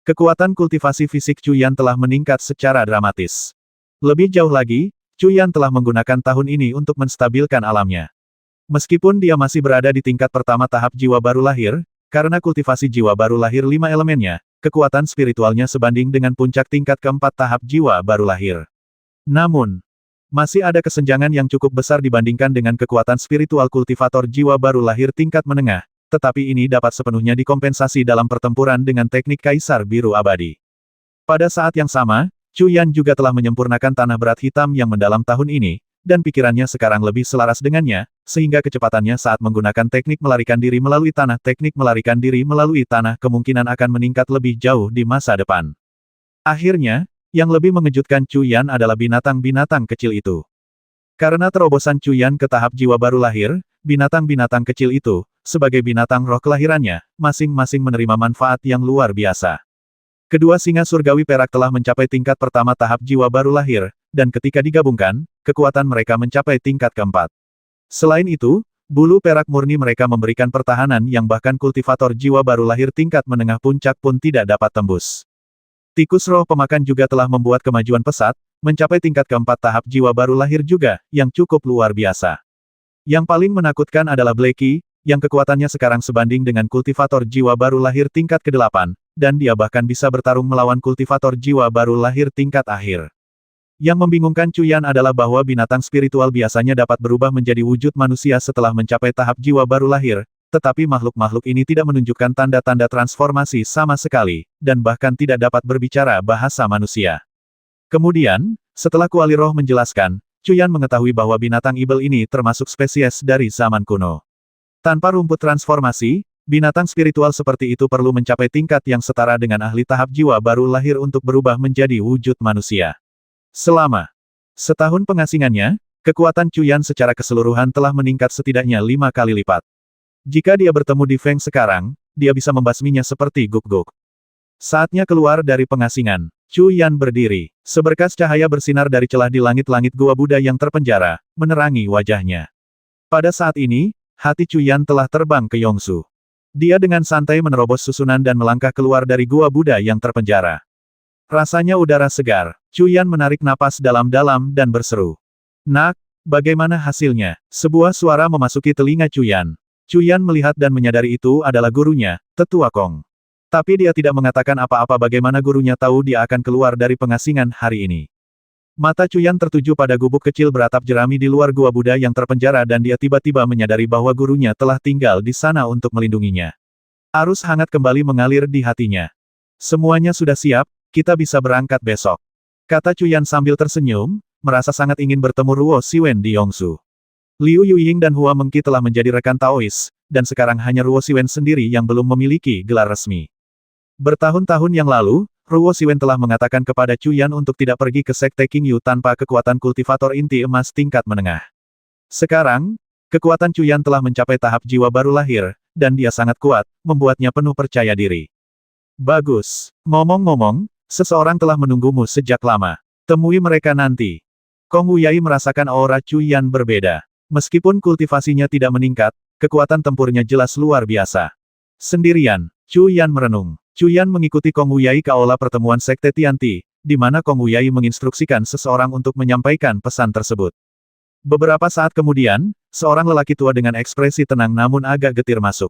Kekuatan kultivasi fisik Chuyan telah meningkat secara dramatis. Lebih jauh lagi, Chuyan telah menggunakan tahun ini untuk menstabilkan alamnya. Meskipun dia masih berada di tingkat pertama tahap jiwa baru lahir, karena kultivasi jiwa baru lahir 5 elemennya, kekuatan spiritualnya sebanding dengan puncak tingkat keempat tahap jiwa baru lahir. Namun, masih ada kesenjangan yang cukup besar dibandingkan dengan kekuatan spiritual kultivator jiwa baru lahir tingkat menengah, tetapi ini dapat sepenuhnya dikompensasi dalam pertempuran dengan teknik kaisar biru abadi. Pada saat yang sama, Chuyan juga telah menyempurnakan tanah berat hitam yang mendalam tahun ini, dan pikirannya sekarang lebih selaras dengannya, sehingga kecepatannya saat menggunakan teknik melarikan diri melalui tanah kemungkinan akan meningkat lebih jauh di masa depan. Akhirnya, yang lebih mengejutkan Chuyan adalah binatang-binatang kecil itu. Karena terobosan Chuyan ke tahap jiwa baru lahir, binatang-binatang kecil itu, sebagai binatang roh kelahirannya, masing-masing menerima manfaat yang luar biasa. Kedua singa surgawi perak telah mencapai tingkat pertama tahap jiwa baru lahir, dan ketika digabungkan, kekuatan mereka mencapai tingkat keempat. Selain itu, bulu perak murni mereka memberikan pertahanan yang bahkan kultivator jiwa baru lahir tingkat menengah puncak pun tidak dapat tembus. Tikus roh pemakan juga telah membuat kemajuan pesat, mencapai tingkat keempat tahap jiwa baru lahir juga, yang cukup luar biasa. Yang paling menakutkan adalah Blacky, yang kekuatannya sekarang sebanding dengan kultivator jiwa baru lahir tingkat ke-8, dan dia bahkan bisa bertarung melawan kultivator jiwa baru lahir tingkat akhir. Yang membingungkan Chuyan adalah bahwa binatang spiritual biasanya dapat berubah menjadi wujud manusia setelah mencapai tahap jiwa baru lahir, tetapi makhluk-makhluk ini tidak menunjukkan tanda-tanda transformasi sama sekali, dan bahkan tidak dapat berbicara bahasa manusia. Kemudian, setelah kuali roh menjelaskan, Chuyan mengetahui bahwa binatang ibel ini termasuk spesies dari zaman kuno. Tanpa rumput transformasi, binatang spiritual seperti itu perlu mencapai tingkat yang setara dengan ahli tahap jiwa baru lahir untuk berubah menjadi wujud manusia. Selama setahun pengasingannya, kekuatan Chuyan secara keseluruhan telah meningkat setidaknya 5 kali lipat. Jika dia bertemu Di Feng sekarang, dia bisa membasminya seperti guk-guk. Saatnya keluar dari pengasingan. Chuyan berdiri. Seberkas cahaya bersinar dari celah di langit-langit gua Buddha yang terpenjara, menerangi wajahnya. Pada saat ini, hati Chuyan telah terbang ke Yongsu. Dia dengan santai menerobos susunan dan melangkah keluar dari gua Buddha yang terpenjara. Rasanya udara segar. Chuyan menarik napas dalam-dalam dan berseru. Nak, bagaimana hasilnya? Sebuah suara memasuki telinga Chuyan. Chuyan melihat dan menyadari itu adalah gurunya, Tetua Kong. Tapi dia tidak mengatakan apa-apa bagaimana gurunya tahu dia akan keluar dari pengasingan hari ini. Mata Chuyan tertuju pada gubuk kecil beratap jerami di luar gua Buddha yang terpenjara dan dia tiba-tiba menyadari bahwa gurunya telah tinggal di sana untuk melindunginya. Arus hangat kembali mengalir di hatinya. Semuanya sudah siap, kita bisa berangkat besok. Kata Chuyan sambil tersenyum, merasa sangat ingin bertemu Ruo Siwen di Yongsu. Liu Yuying dan Hua Mengqi telah menjadi rekan Taois, dan sekarang hanya Ruo Siwen sendiri yang belum memiliki gelar resmi. Bertahun-tahun yang lalu, Ruo Siwen telah mengatakan kepada Chuyan untuk tidak pergi ke Sekte Qingyu tanpa kekuatan kultivator inti emas tingkat menengah. Sekarang, kekuatan Chuyan telah mencapai tahap jiwa baru lahir, dan dia sangat kuat, membuatnya penuh percaya diri. Bagus. Ngomong-ngomong, seseorang telah menunggumu sejak lama. Temui mereka nanti. Kong Wuyai merasakan aura Chuyan berbeda. Meskipun kultivasinya tidak meningkat, kekuatan tempurnya jelas luar biasa. Sendirian, Chuyan merenung. Chuyan mengikuti Kong Wuyai ke aula pertemuan Sekte Tianti, di mana Kong Wuyai menginstruksikan seseorang untuk menyampaikan pesan tersebut. Beberapa saat kemudian, seorang lelaki tua dengan ekspresi tenang namun agak getir masuk.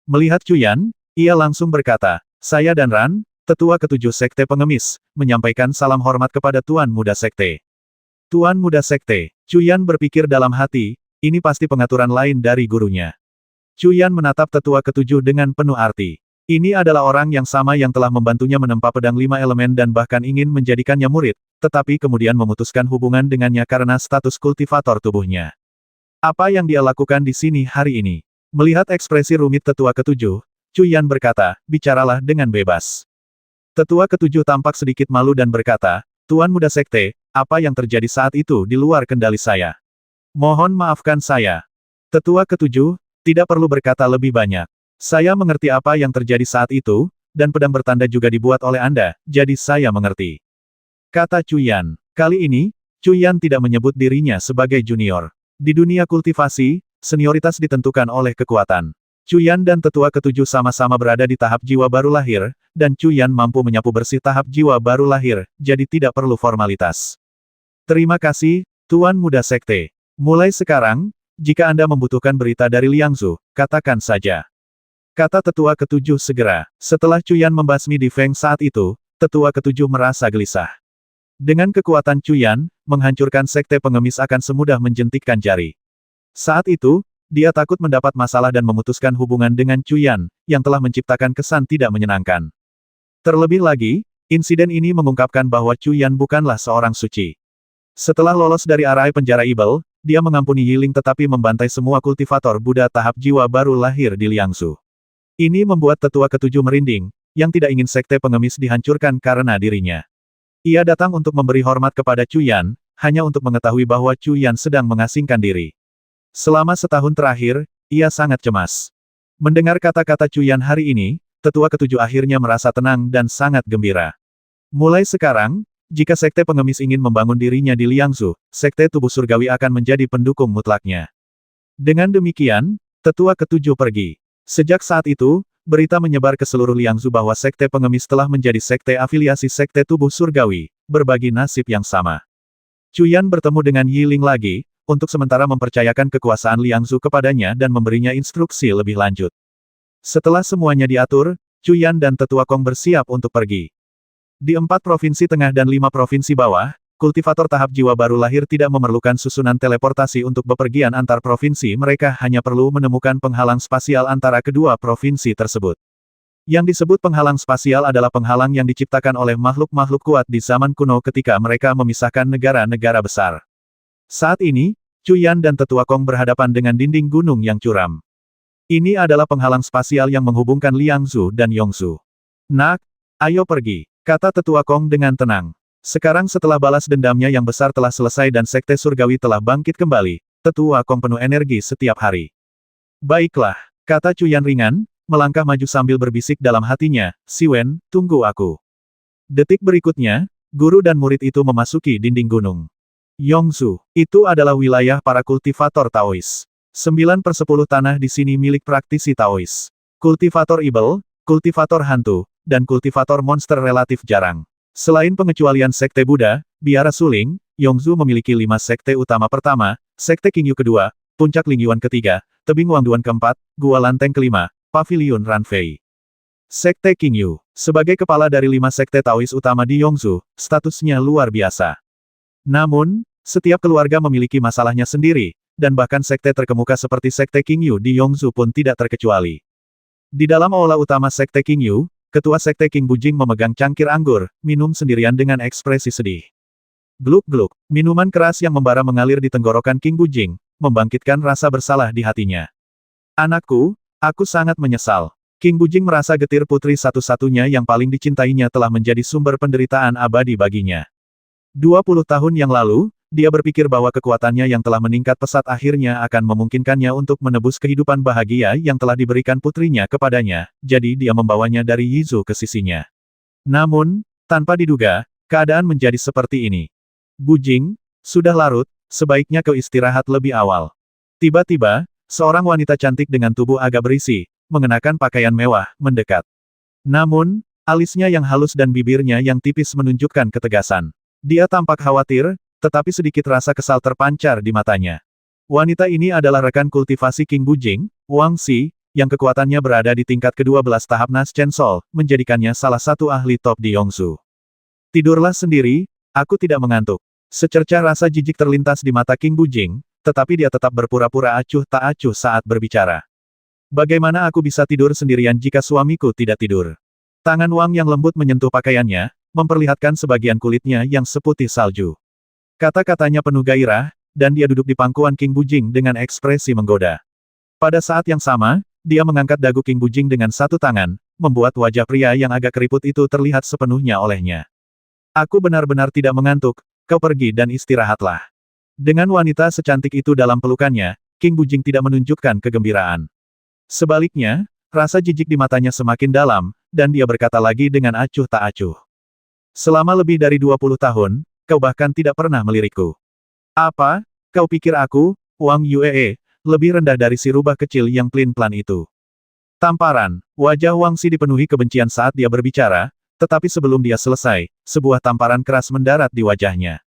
Melihat Chuyan, ia langsung berkata, "Saya dan Ran, Tetua Ketujuh Sekte Pengemis, menyampaikan salam hormat kepada Tuan Muda Sekte." Tuan Muda Sekte, Chuyan berpikir dalam hati, ini pasti pengaturan lain dari gurunya. Chuyan menatap Tetua Ketujuh dengan penuh arti. Ini adalah orang yang sama yang telah membantunya menempa pedang 5 elemen dan bahkan ingin menjadikannya murid, tetapi kemudian memutuskan hubungan dengannya karena status kultivator tubuhnya. Apa yang dia lakukan di sini hari ini? Melihat ekspresi rumit tetua ketujuh, Cuyan berkata, bicaralah dengan bebas. Tetua ketujuh tampak sedikit malu dan berkata, Tuan Muda Sekte, apa yang terjadi saat itu di luar kendali saya. Mohon maafkan saya. Tetua ketujuh, tidak perlu berkata lebih banyak. Saya mengerti apa yang terjadi saat itu, dan pedang bertanda juga dibuat oleh Anda, jadi saya mengerti. Kata Cuyan. Kali ini, Cuyan tidak menyebut dirinya sebagai junior. Di dunia kultivasi, senioritas ditentukan oleh kekuatan. Cuyan dan tetua ketujuh sama-sama berada di tahap jiwa baru lahir, dan Cuyan mampu menyapu bersih tahap jiwa baru lahir, jadi tidak perlu formalitas. Terima kasih, Tuan Muda Sekte. Mulai sekarang, jika Anda membutuhkan berita dari Liangzu, katakan saja. Kata tetua ketujuh segera. Setelah Cuyan membasmi Di Feng saat itu, tetua ketujuh merasa gelisah. Dengan kekuatan Cuyan, menghancurkan sekte pengemis akan semudah menjentikkan jari. Saat itu, dia takut mendapat masalah dan memutuskan hubungan dengan Cuyan, yang telah menciptakan kesan tidak menyenangkan. Terlebih lagi, insiden ini mengungkapkan bahwa Cuyan bukanlah seorang suci. Setelah lolos dari arai penjara Ibel, dia mengampuni Yiling tetapi membantai semua kultivator Buddha tahap jiwa baru lahir di Liangzu. Ini membuat tetua ketujuh merinding, yang tidak ingin sekte pengemis dihancurkan karena dirinya. Ia datang untuk memberi hormat kepada Cuyan, hanya untuk mengetahui bahwa Cuyan sedang mengasingkan diri. Selama setahun terakhir, ia sangat cemas. Mendengar kata-kata Cuyan hari ini, tetua ketujuh akhirnya merasa tenang dan sangat gembira. Mulai sekarang, jika sekte pengemis ingin membangun dirinya di Liangzu, sekte tubuh surgawi akan menjadi pendukung mutlaknya. Dengan demikian, tetua ketujuh pergi. Sejak saat itu, berita menyebar ke seluruh Liangzu bahwa sekte pengemis telah menjadi sekte afiliasi sekte tubuh surgawi, berbagi nasib yang sama. Cuyan bertemu dengan Yiling lagi, untuk sementara mempercayakan kekuasaan Liangzu kepadanya dan memberinya instruksi lebih lanjut. Setelah semuanya diatur, Cuyan dan tetua Kong bersiap untuk pergi. Di 4 provinsi tengah dan 5 provinsi bawah, kultivator tahap jiwa baru lahir tidak memerlukan susunan teleportasi untuk bepergian antar provinsi, mereka hanya perlu menemukan penghalang spasial antara kedua provinsi tersebut. Yang disebut penghalang spasial adalah penghalang yang diciptakan oleh makhluk-makhluk kuat di zaman kuno ketika mereka memisahkan negara-negara besar. Saat ini, Cuyan dan tetua Kong berhadapan dengan dinding gunung yang curam. Ini adalah penghalang spasial yang menghubungkan Liangzu dan Yongzu. Nak, ayo pergi, kata tetua Kong dengan tenang. Sekarang setelah balas dendamnya yang besar telah selesai dan sekte surgawi telah bangkit kembali, tetua Kong penuh energi setiap hari. Baiklah, kata Cuyan ringan, melangkah maju sambil berbisik dalam hatinya, Siwen, tunggu aku. Detik berikutnya, guru dan murid itu memasuki dinding gunung. Yongzu, itu adalah wilayah para kultivator Taois. 9/10 tanah di sini milik praktisi Taois. Kultivator Ibel, kultivator hantu, dan kultivator monster relatif jarang. Selain pengecualian sekte Buddha, Biara Suling, Yongzu memiliki 5 sekte utama pertama, sekte Qingyu kedua, puncak Lingyuan ketiga, tebing Wangduan keempat, gua Lanteng kelima, pavilion Ranfei. Sekte Qingyu, sebagai kepala dari 5 sekte Taois utama di Yongzu, statusnya luar biasa. Namun, setiap keluarga memiliki masalahnya sendiri, dan bahkan sekte terkemuka seperti sekte Qingyu di Yongzu pun tidak terkecuali. Di dalam aula utama sekte Qingyu, Ketua Sekte King Bujing memegang cangkir anggur, minum sendirian dengan ekspresi sedih. Gluk-gluk, minuman keras yang membara mengalir di tenggorokan King Bujing, membangkitkan rasa bersalah di hatinya. Anakku, aku sangat menyesal. King Bujing merasa getir putri satu-satunya yang paling dicintainya telah menjadi sumber penderitaan abadi baginya. 20 tahun yang lalu, dia berpikir bahwa kekuatannya yang telah meningkat pesat akhirnya akan memungkinkannya untuk menebus kehidupan bahagia yang telah diberikan putrinya kepadanya, jadi dia membawanya dari Yizu ke sisinya. Namun, tanpa diduga, keadaan menjadi seperti ini. Bujing, sudah larut, sebaiknya kau istirahat lebih awal. Tiba-tiba, seorang wanita cantik dengan tubuh agak berisi, mengenakan pakaian mewah, mendekat. Namun, alisnya yang halus dan bibirnya yang tipis menunjukkan ketegasan. Dia tampak khawatir, tetapi sedikit rasa kesal terpancar di matanya. Wanita ini adalah rekan kultivasi King Bujing, Wang Xi, yang kekuatannya berada di tingkat ke-12 tahap Nas Chen Sol, menjadikannya salah satu ahli top di Yongzu. Tidurlah sendiri, aku tidak mengantuk. Secercah rasa jijik terlintas di mata King Bujing, tetapi dia tetap berpura-pura acuh tak acuh saat berbicara. Bagaimana aku bisa tidur sendirian jika suamiku tidak tidur? Tangan Wang yang lembut menyentuh pakaiannya, memperlihatkan sebagian kulitnya yang seputih salju. Kata-katanya penuh gairah, dan dia duduk di pangkuan King Bujing dengan ekspresi menggoda. Pada saat yang sama, dia mengangkat dagu King Bujing dengan satu tangan, membuat wajah pria yang agak keriput itu terlihat sepenuhnya olehnya. Aku benar-benar tidak mengantuk, kau pergi dan istirahatlah. Dengan wanita secantik itu dalam pelukannya, King Bujing tidak menunjukkan kegembiraan. Sebaliknya, rasa jijik di matanya semakin dalam, dan dia berkata lagi dengan acuh tak acuh. Selama lebih dari 20 tahun, kau bahkan tidak pernah melirikku. Apa? Kau pikir aku, Wang Yue, lebih rendah dari si rubah kecil yang plin-plan itu? Tamparan. Wajah Wang Xi dipenuhi kebencian saat dia berbicara, tetapi sebelum dia selesai, sebuah tamparan keras mendarat di wajahnya.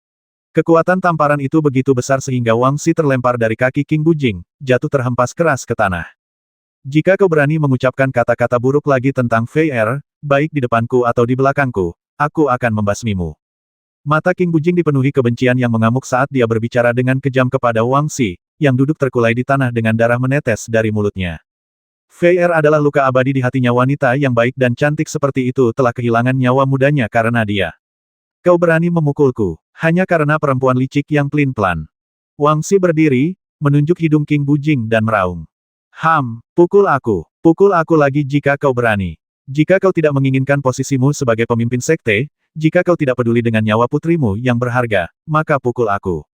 Kekuatan tamparan itu begitu besar sehingga Wang Xi terlempar dari kaki King Bujing, jatuh terhempas keras ke tanah. Jika kau berani mengucapkan kata-kata buruk lagi tentang Fei Er, baik di depanku atau di belakangku, aku akan membasmimu. Mata King Bujing dipenuhi kebencian yang mengamuk saat dia berbicara dengan kejam kepada Wang Xi, yang duduk terkulai di tanah dengan darah menetes dari mulutnya. Fei Er adalah luka abadi di hatinya wanita yang baik dan cantik seperti itu telah kehilangan nyawa mudanya karena dia. Kau berani memukulku, hanya karena perempuan licik yang plin-plan. Wang Xi berdiri, menunjuk hidung King Bujing dan meraung. Pukul aku lagi jika kau berani. Jika kau tidak menginginkan posisimu sebagai pemimpin sekte, jika kau tidak peduli dengan nyawa putrimu yang berharga, maka pukul aku.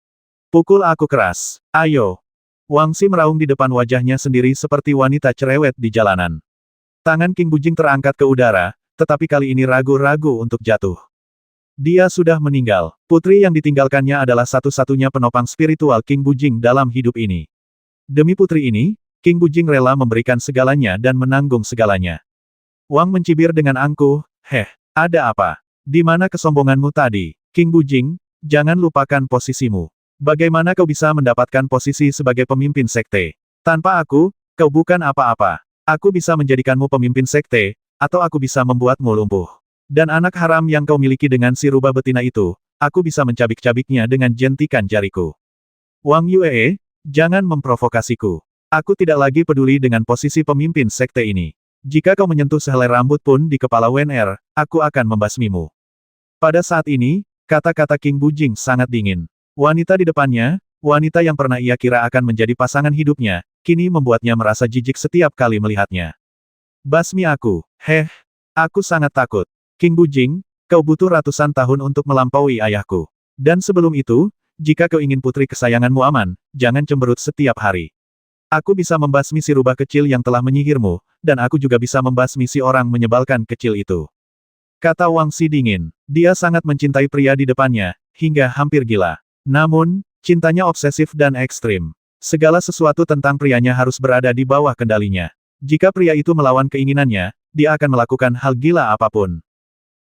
Pukul aku keras, ayo. Wang Xi meraung di depan wajahnya sendiri seperti wanita cerewet di jalanan. Tangan King Bujing terangkat ke udara, tetapi kali ini ragu-ragu untuk jatuh. Dia sudah meninggal. Putri yang ditinggalkannya adalah satu-satunya penopang spiritual King Bujing dalam hidup ini. Demi putri ini, King Bujing rela memberikan segalanya dan menanggung segalanya. Wang mencibir dengan angkuh, ada apa? Di mana kesombonganmu tadi? King Bujing, jangan lupakan posisimu. Bagaimana kau bisa mendapatkan posisi sebagai pemimpin sekte? Tanpa aku, kau bukan apa-apa. Aku bisa menjadikanmu pemimpin sekte, atau aku bisa membuatmu lumpuh. Dan anak haram yang kau miliki dengan si rubah betina itu, aku bisa mencabik-cabiknya dengan jentikan jariku. Wang Yue, jangan memprovokasiku. Aku tidak lagi peduli dengan posisi pemimpin sekte ini. Jika kau menyentuh sehelai rambut pun di kepala Wen Er, aku akan membasmimu. Pada saat ini, kata-kata King Bujing sangat dingin. Wanita di depannya, wanita yang pernah ia kira akan menjadi pasangan hidupnya, kini membuatnya merasa jijik setiap kali melihatnya. Basmi aku. Aku sangat takut. King Bujing, kau butuh ratusan tahun untuk melampaui ayahku. Dan sebelum itu, jika kau ingin putri kesayanganmu aman, jangan cemberut setiap hari. Aku bisa membasmi si rubah kecil yang telah menyihirmu, dan aku juga bisa membasmi si orang menyebalkan kecil itu. Kata Wang Xi dingin. Dia sangat mencintai pria di depannya, hingga hampir gila. Namun, cintanya obsesif dan ekstrim. Segala sesuatu tentang prianya harus berada di bawah kendalinya. Jika pria itu melawan keinginannya, dia akan melakukan hal gila apapun.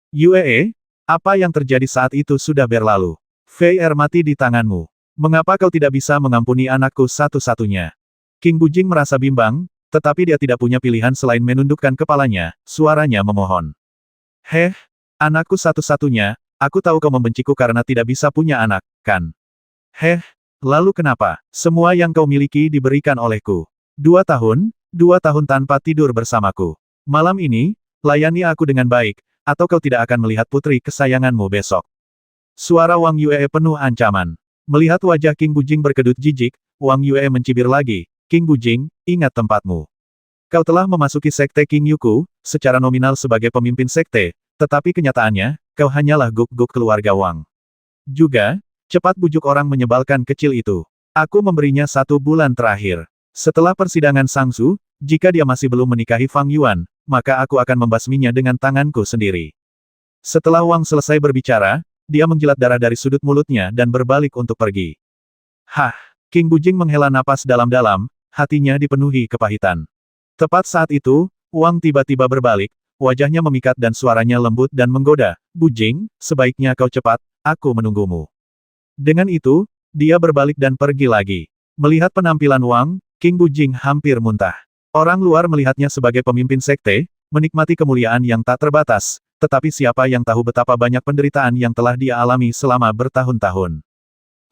Yue, apa yang terjadi saat itu sudah berlalu. Fei Er mati di tanganmu. Mengapa kau tidak bisa mengampuni anakku satu-satunya? King Bujing merasa bimbang, tetapi dia tidak punya pilihan selain menundukkan kepalanya, suaranya memohon. Anakku satu-satunya, aku tahu kau membenciku karena tidak bisa punya anak, kan? Lalu kenapa? Semua yang kau miliki diberikan olehku. 2 tahun tanpa tidur bersamaku. Malam ini, layani aku dengan baik, atau kau tidak akan melihat putri kesayanganmu besok. Suara Wang Yue penuh ancaman. Melihat wajah King Bujing berkedut jijik, Wang Yue mencibir lagi. King Bujing, ingat tempatmu. Kau telah memasuki sekte King Yuku, secara nominal sebagai pemimpin sekte, tetapi kenyataannya, kau hanyalah guk-guk keluarga Wang. Juga, cepat bujuk orang menyebalkan kecil itu. Aku memberinya 1 bulan terakhir. Setelah persidangan Sangsu, jika dia masih belum menikahi Fang Yuan, maka aku akan membasminya dengan tanganku sendiri. Setelah Wang selesai berbicara, dia menjilat darah dari sudut mulutnya dan berbalik untuk pergi. King Bujing menghela napas dalam-dalam, hatinya dipenuhi kepahitan. Tepat saat itu, Wang tiba-tiba berbalik, wajahnya memikat dan suaranya lembut dan menggoda, Bujing, sebaiknya kau cepat, aku menunggumu. Dengan itu, dia berbalik dan pergi lagi. Melihat penampilan Wang, King Bujing hampir muntah. Orang luar melihatnya sebagai pemimpin sekte, menikmati kemuliaan yang tak terbatas, tetapi siapa yang tahu betapa banyak penderitaan yang telah dia alami selama bertahun-tahun.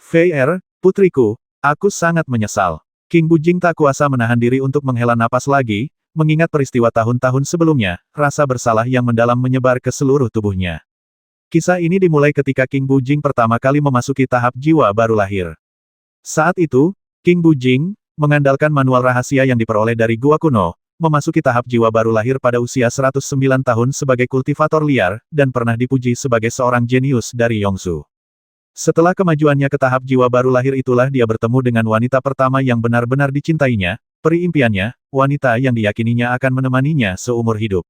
Fei Er, putriku, aku sangat menyesal. King Bujing tak kuasa menahan diri untuk menghela napas lagi, mengingat peristiwa tahun-tahun sebelumnya, rasa bersalah yang mendalam menyebar ke seluruh tubuhnya. Kisah ini dimulai ketika King Bujing pertama kali memasuki tahap jiwa baru lahir. Saat itu, King Bujing, mengandalkan manual rahasia yang diperoleh dari gua kuno, memasuki tahap jiwa baru lahir pada usia 109 tahun sebagai kultivator liar, dan pernah dipuji sebagai seorang jenius dari Yongsu. Setelah kemajuannya ke tahap jiwa baru lahir itulah dia bertemu dengan wanita pertama yang benar-benar dicintainya, peri impiannya, wanita yang diyakininya akan menemaninya seumur hidup.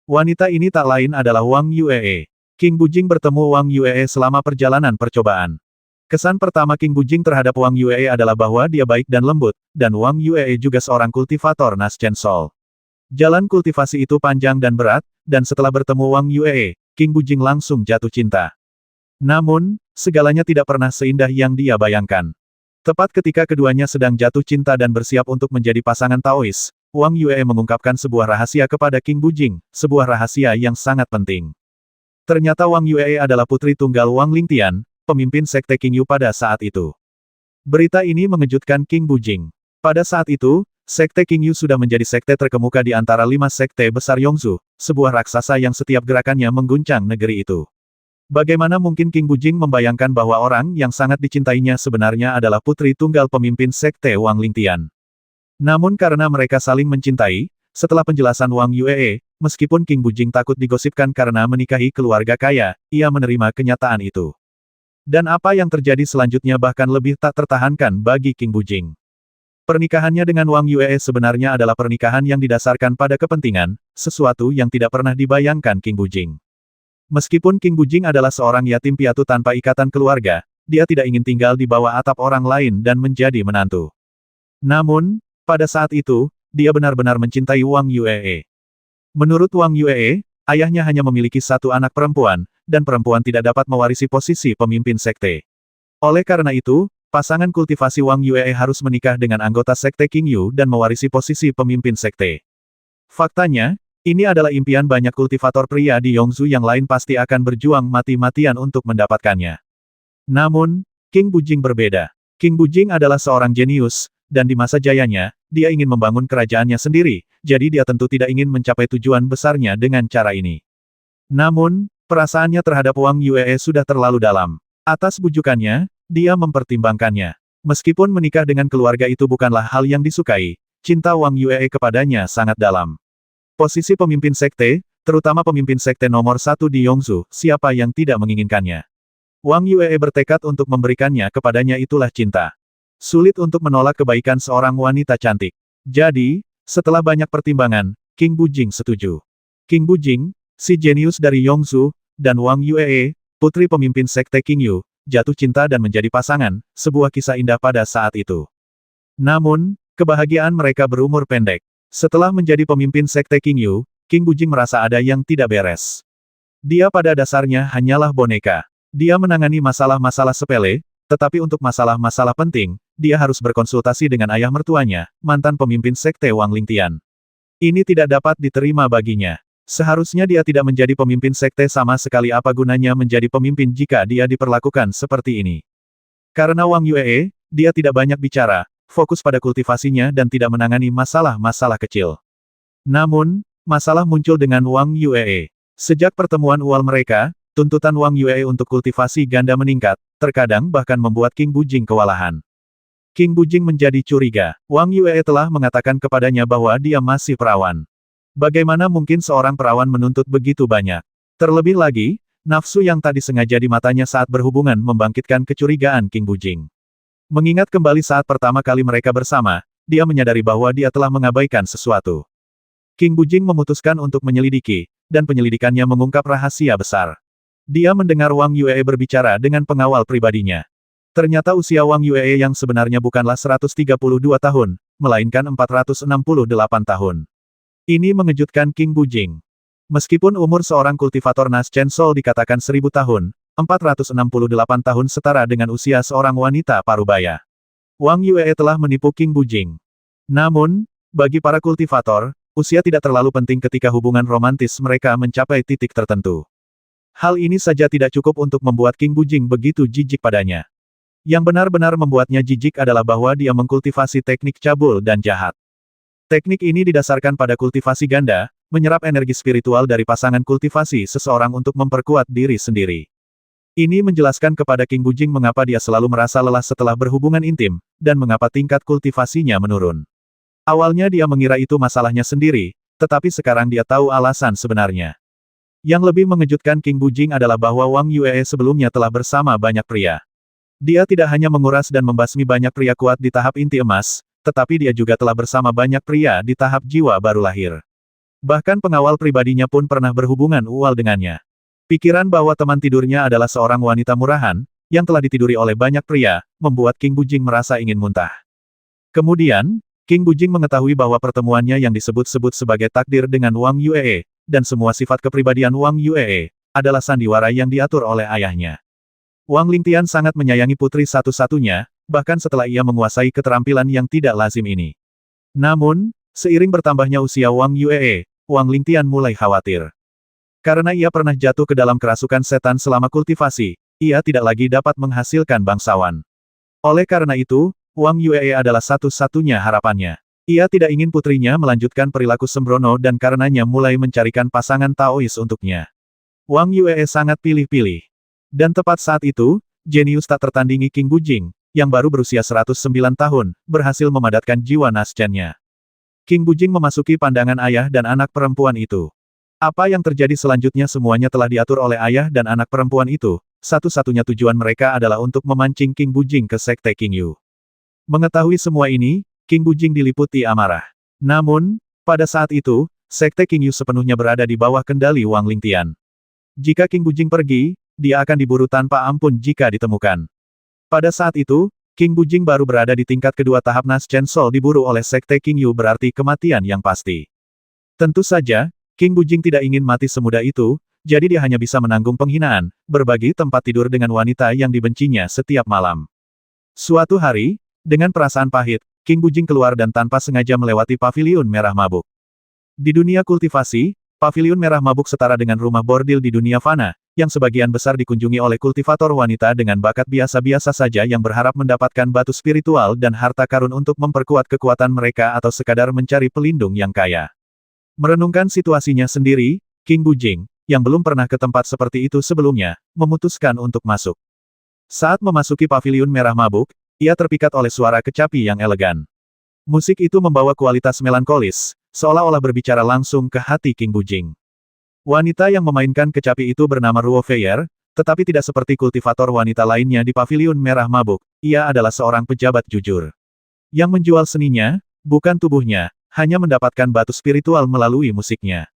Wanita ini tak lain adalah Wang Yuee. King Bujing bertemu Wang Yuee selama perjalanan percobaan. Kesan pertama King Bujing terhadap Wang Yuee adalah bahwa dia baik dan lembut, dan Wang Yuee juga seorang kultivator Nas Chen Sol. Jalan kultivasi itu panjang dan berat, dan setelah bertemu Wang Yuee, King Bujing langsung jatuh cinta. Namun, segalanya tidak pernah seindah yang dia bayangkan. Tepat ketika keduanya sedang jatuh cinta dan bersiap untuk menjadi pasangan Taois, Wang Yuee mengungkapkan sebuah rahasia kepada King Bujing, sebuah rahasia yang sangat penting. Ternyata Wang Yuee adalah putri tunggal Wang Lingtian, pemimpin sekte Qingyu pada saat itu. Berita ini mengejutkan King Bujing. Pada saat itu, sekte Qingyu sudah menjadi sekte terkemuka di antara 5 sekte besar Yongzu, sebuah raksasa yang setiap gerakannya mengguncang negeri itu. Bagaimana mungkin King Bujing membayangkan bahwa orang yang sangat dicintainya sebenarnya adalah putri tunggal pemimpin sekte Wang Lingtian. Namun karena mereka saling mencintai, setelah penjelasan Wang Yuee, meskipun King Bujing takut digosipkan karena menikahi keluarga kaya, ia menerima kenyataan itu. Dan apa yang terjadi selanjutnya bahkan lebih tak tertahankan bagi King Bujing. Pernikahannya dengan Wang Yuee sebenarnya adalah pernikahan yang didasarkan pada kepentingan, sesuatu yang tidak pernah dibayangkan King Bujing. Meskipun King Bujing adalah seorang yatim piatu tanpa ikatan keluarga, dia tidak ingin tinggal di bawah atap orang lain dan menjadi menantu. Namun, pada saat itu, dia benar-benar mencintai Wang Yuee. Menurut Wang Yuee, ayahnya hanya memiliki satu anak perempuan, dan perempuan tidak dapat mewarisi posisi pemimpin sekte. Oleh karena itu, pasangan kultivasi Wang Yuee harus menikah dengan anggota sekte Qingyu dan mewarisi posisi pemimpin sekte. Faktanya, ini adalah impian banyak kultivator pria di Yongzu yang lain pasti akan berjuang mati-matian untuk mendapatkannya. Namun, King Bujing berbeda. King Bujing adalah seorang jenius, dan di masa jayanya, dia ingin membangun kerajaannya sendiri, jadi dia tentu tidak ingin mencapai tujuan besarnya dengan cara ini. Namun, perasaannya terhadap Wang Yuee sudah terlalu dalam. Atas bujukannya, dia mempertimbangkannya. Meskipun menikah dengan keluarga itu bukanlah hal yang disukai, cinta Wang Yuee kepadanya sangat dalam. Posisi pemimpin sekte, terutama pemimpin sekte nomor 1 di Yongzu, siapa yang tidak menginginkannya? Wang Yuee bertekad untuk memberikannya kepadanya itulah cinta. Sulit untuk menolak kebaikan seorang wanita cantik. Jadi, setelah banyak pertimbangan, King Bujing setuju. King Bujing, si jenius dari Yongzu, dan Wang Yuee, putri pemimpin sekte Qingyu, jatuh cinta dan menjadi pasangan, sebuah kisah indah pada saat itu. Namun, kebahagiaan mereka berumur pendek. Setelah menjadi pemimpin sekte Qingyu, King Bujing merasa ada yang tidak beres. Dia pada dasarnya hanyalah boneka. Dia menangani masalah-masalah sepele, tetapi untuk masalah-masalah penting, dia harus berkonsultasi dengan ayah mertuanya, mantan pemimpin sekte Wang Lingtian. Ini tidak dapat diterima baginya. Seharusnya dia tidak menjadi pemimpin sekte sama sekali, apa gunanya menjadi pemimpin jika dia diperlakukan seperti ini. Karena Wang Yuee, dia tidak banyak bicara, fokus pada kultivasinya dan tidak menangani masalah-masalah kecil. Namun, masalah muncul dengan Wang Yuee. Sejak pertemuan awal mereka, tuntutan Wang Yuee untuk kultivasi ganda meningkat, terkadang bahkan membuat King Bujing kewalahan. King Bujing menjadi curiga. Wang Yuee telah mengatakan kepadanya bahwa dia masih perawan. Bagaimana mungkin seorang perawan menuntut begitu banyak? Terlebih lagi, nafsu yang tak disengaja di matanya saat berhubungan membangkitkan kecurigaan King Bujing. Mengingat kembali saat pertama kali mereka bersama, dia menyadari bahwa dia telah mengabaikan sesuatu. King Bujing memutuskan untuk menyelidiki, dan penyelidikannya mengungkap rahasia besar. Dia mendengar Wang Yuee berbicara dengan pengawal pribadinya. Ternyata usia Wang Yuee yang sebenarnya bukanlah 132 tahun, melainkan 468 tahun. Ini mengejutkan King Bujing. Meskipun umur seorang kultivator Nas Chen Sol dikatakan 1000 tahun, 468 tahun setara dengan usia seorang wanita parubaya. Wang Yuee telah menipu King Bujing. Namun, bagi para kultivator, usia tidak terlalu penting ketika hubungan romantis mereka mencapai titik tertentu. Hal ini saja tidak cukup untuk membuat King Bujing begitu jijik padanya. Yang benar-benar membuatnya jijik adalah bahwa dia mengkultivasi teknik cabul dan jahat. Teknik ini didasarkan pada kultivasi ganda, menyerap energi spiritual dari pasangan kultivasi seseorang untuk memperkuat diri sendiri. Ini menjelaskan kepada King Bujing mengapa dia selalu merasa lelah setelah berhubungan intim, dan mengapa tingkat kultivasinya menurun. Awalnya dia mengira itu masalahnya sendiri, tetapi sekarang dia tahu alasan sebenarnya. Yang lebih mengejutkan King Bujing adalah bahwa Wang Yue sebelumnya telah bersama banyak pria. Dia tidak hanya menguras dan membasmi banyak pria kuat di tahap inti emas, tetapi dia juga telah bersama banyak pria di tahap jiwa baru lahir. Bahkan pengawal pribadinya pun pernah berhubungan ual dengannya. Pikiran bahwa teman tidurnya adalah seorang wanita murahan, yang telah ditiduri oleh banyak pria, membuat King Bujing merasa ingin muntah. Kemudian, King Bujing mengetahui bahwa pertemuannya yang disebut-sebut sebagai takdir dengan Wang Yue, dan semua sifat kepribadian Wang Yue, adalah sandiwara yang diatur oleh ayahnya. Wang Lingtian sangat menyayangi putri satu-satunya, bahkan setelah ia menguasai keterampilan yang tidak lazim ini. Namun, seiring bertambahnya usia Wang Yue, Wang Lingtian mulai khawatir. Karena ia pernah jatuh ke dalam kerasukan setan selama kultivasi, ia tidak lagi dapat menghasilkan bangsawan. Oleh karena itu, Wang Yue adalah satu-satunya harapannya. Ia tidak ingin putrinya melanjutkan perilaku sembrono dan karenanya mulai mencarikan pasangan Taois untuknya. Wang Yue sangat pilih-pilih. Dan tepat saat itu, jenius tak tertandingi King Bujing, yang baru berusia 109 tahun, berhasil memadatkan jiwa Naschen-nya. King Bujing memasuki pandangan ayah dan anak perempuan itu. Apa yang terjadi selanjutnya semuanya telah diatur oleh ayah dan anak perempuan itu, satu-satunya tujuan mereka adalah untuk memancing King Bujing ke sekte King Yu. Mengetahui semua ini, King Bujing diliputi amarah. Namun, pada saat itu, sekte King Yu sepenuhnya berada di bawah kendali Wang Lingtian. Jika King Bujing pergi, dia akan diburu tanpa ampun jika ditemukan. Pada saat itu, King Bujing baru berada di tingkat kedua tahap Naschen Soul diburu oleh sekte King Yu berarti kematian yang pasti. Tentu saja, King Bujing tidak ingin mati semudah itu, jadi dia hanya bisa menanggung penghinaan, berbagi tempat tidur dengan wanita yang dibencinya setiap malam. Suatu hari, dengan perasaan pahit, King Bujing keluar dan tanpa sengaja melewati paviliun merah mabuk. Di dunia kultivasi, paviliun merah mabuk setara dengan rumah bordil di dunia fana, yang sebagian besar dikunjungi oleh kultivator wanita dengan bakat biasa-biasa saja yang berharap mendapatkan batu spiritual dan harta karun untuk memperkuat kekuatan mereka atau sekadar mencari pelindung yang kaya. Merenungkan situasinya sendiri, King Bujing, yang belum pernah ke tempat seperti itu sebelumnya, memutuskan untuk masuk. Saat memasuki paviliun merah mabuk, ia terpikat oleh suara kecapi yang elegan. Musik itu membawa kualitas melankolis, seolah-olah berbicara langsung ke hati King Bujing. Wanita yang memainkan kecapi itu bernama Ruo Feier, tetapi tidak seperti kultivator wanita lainnya di paviliun merah mabuk, ia adalah seorang pejabat jujur. Yang menjual seninya, bukan tubuhnya, hanya mendapatkan batu spiritual melalui musiknya.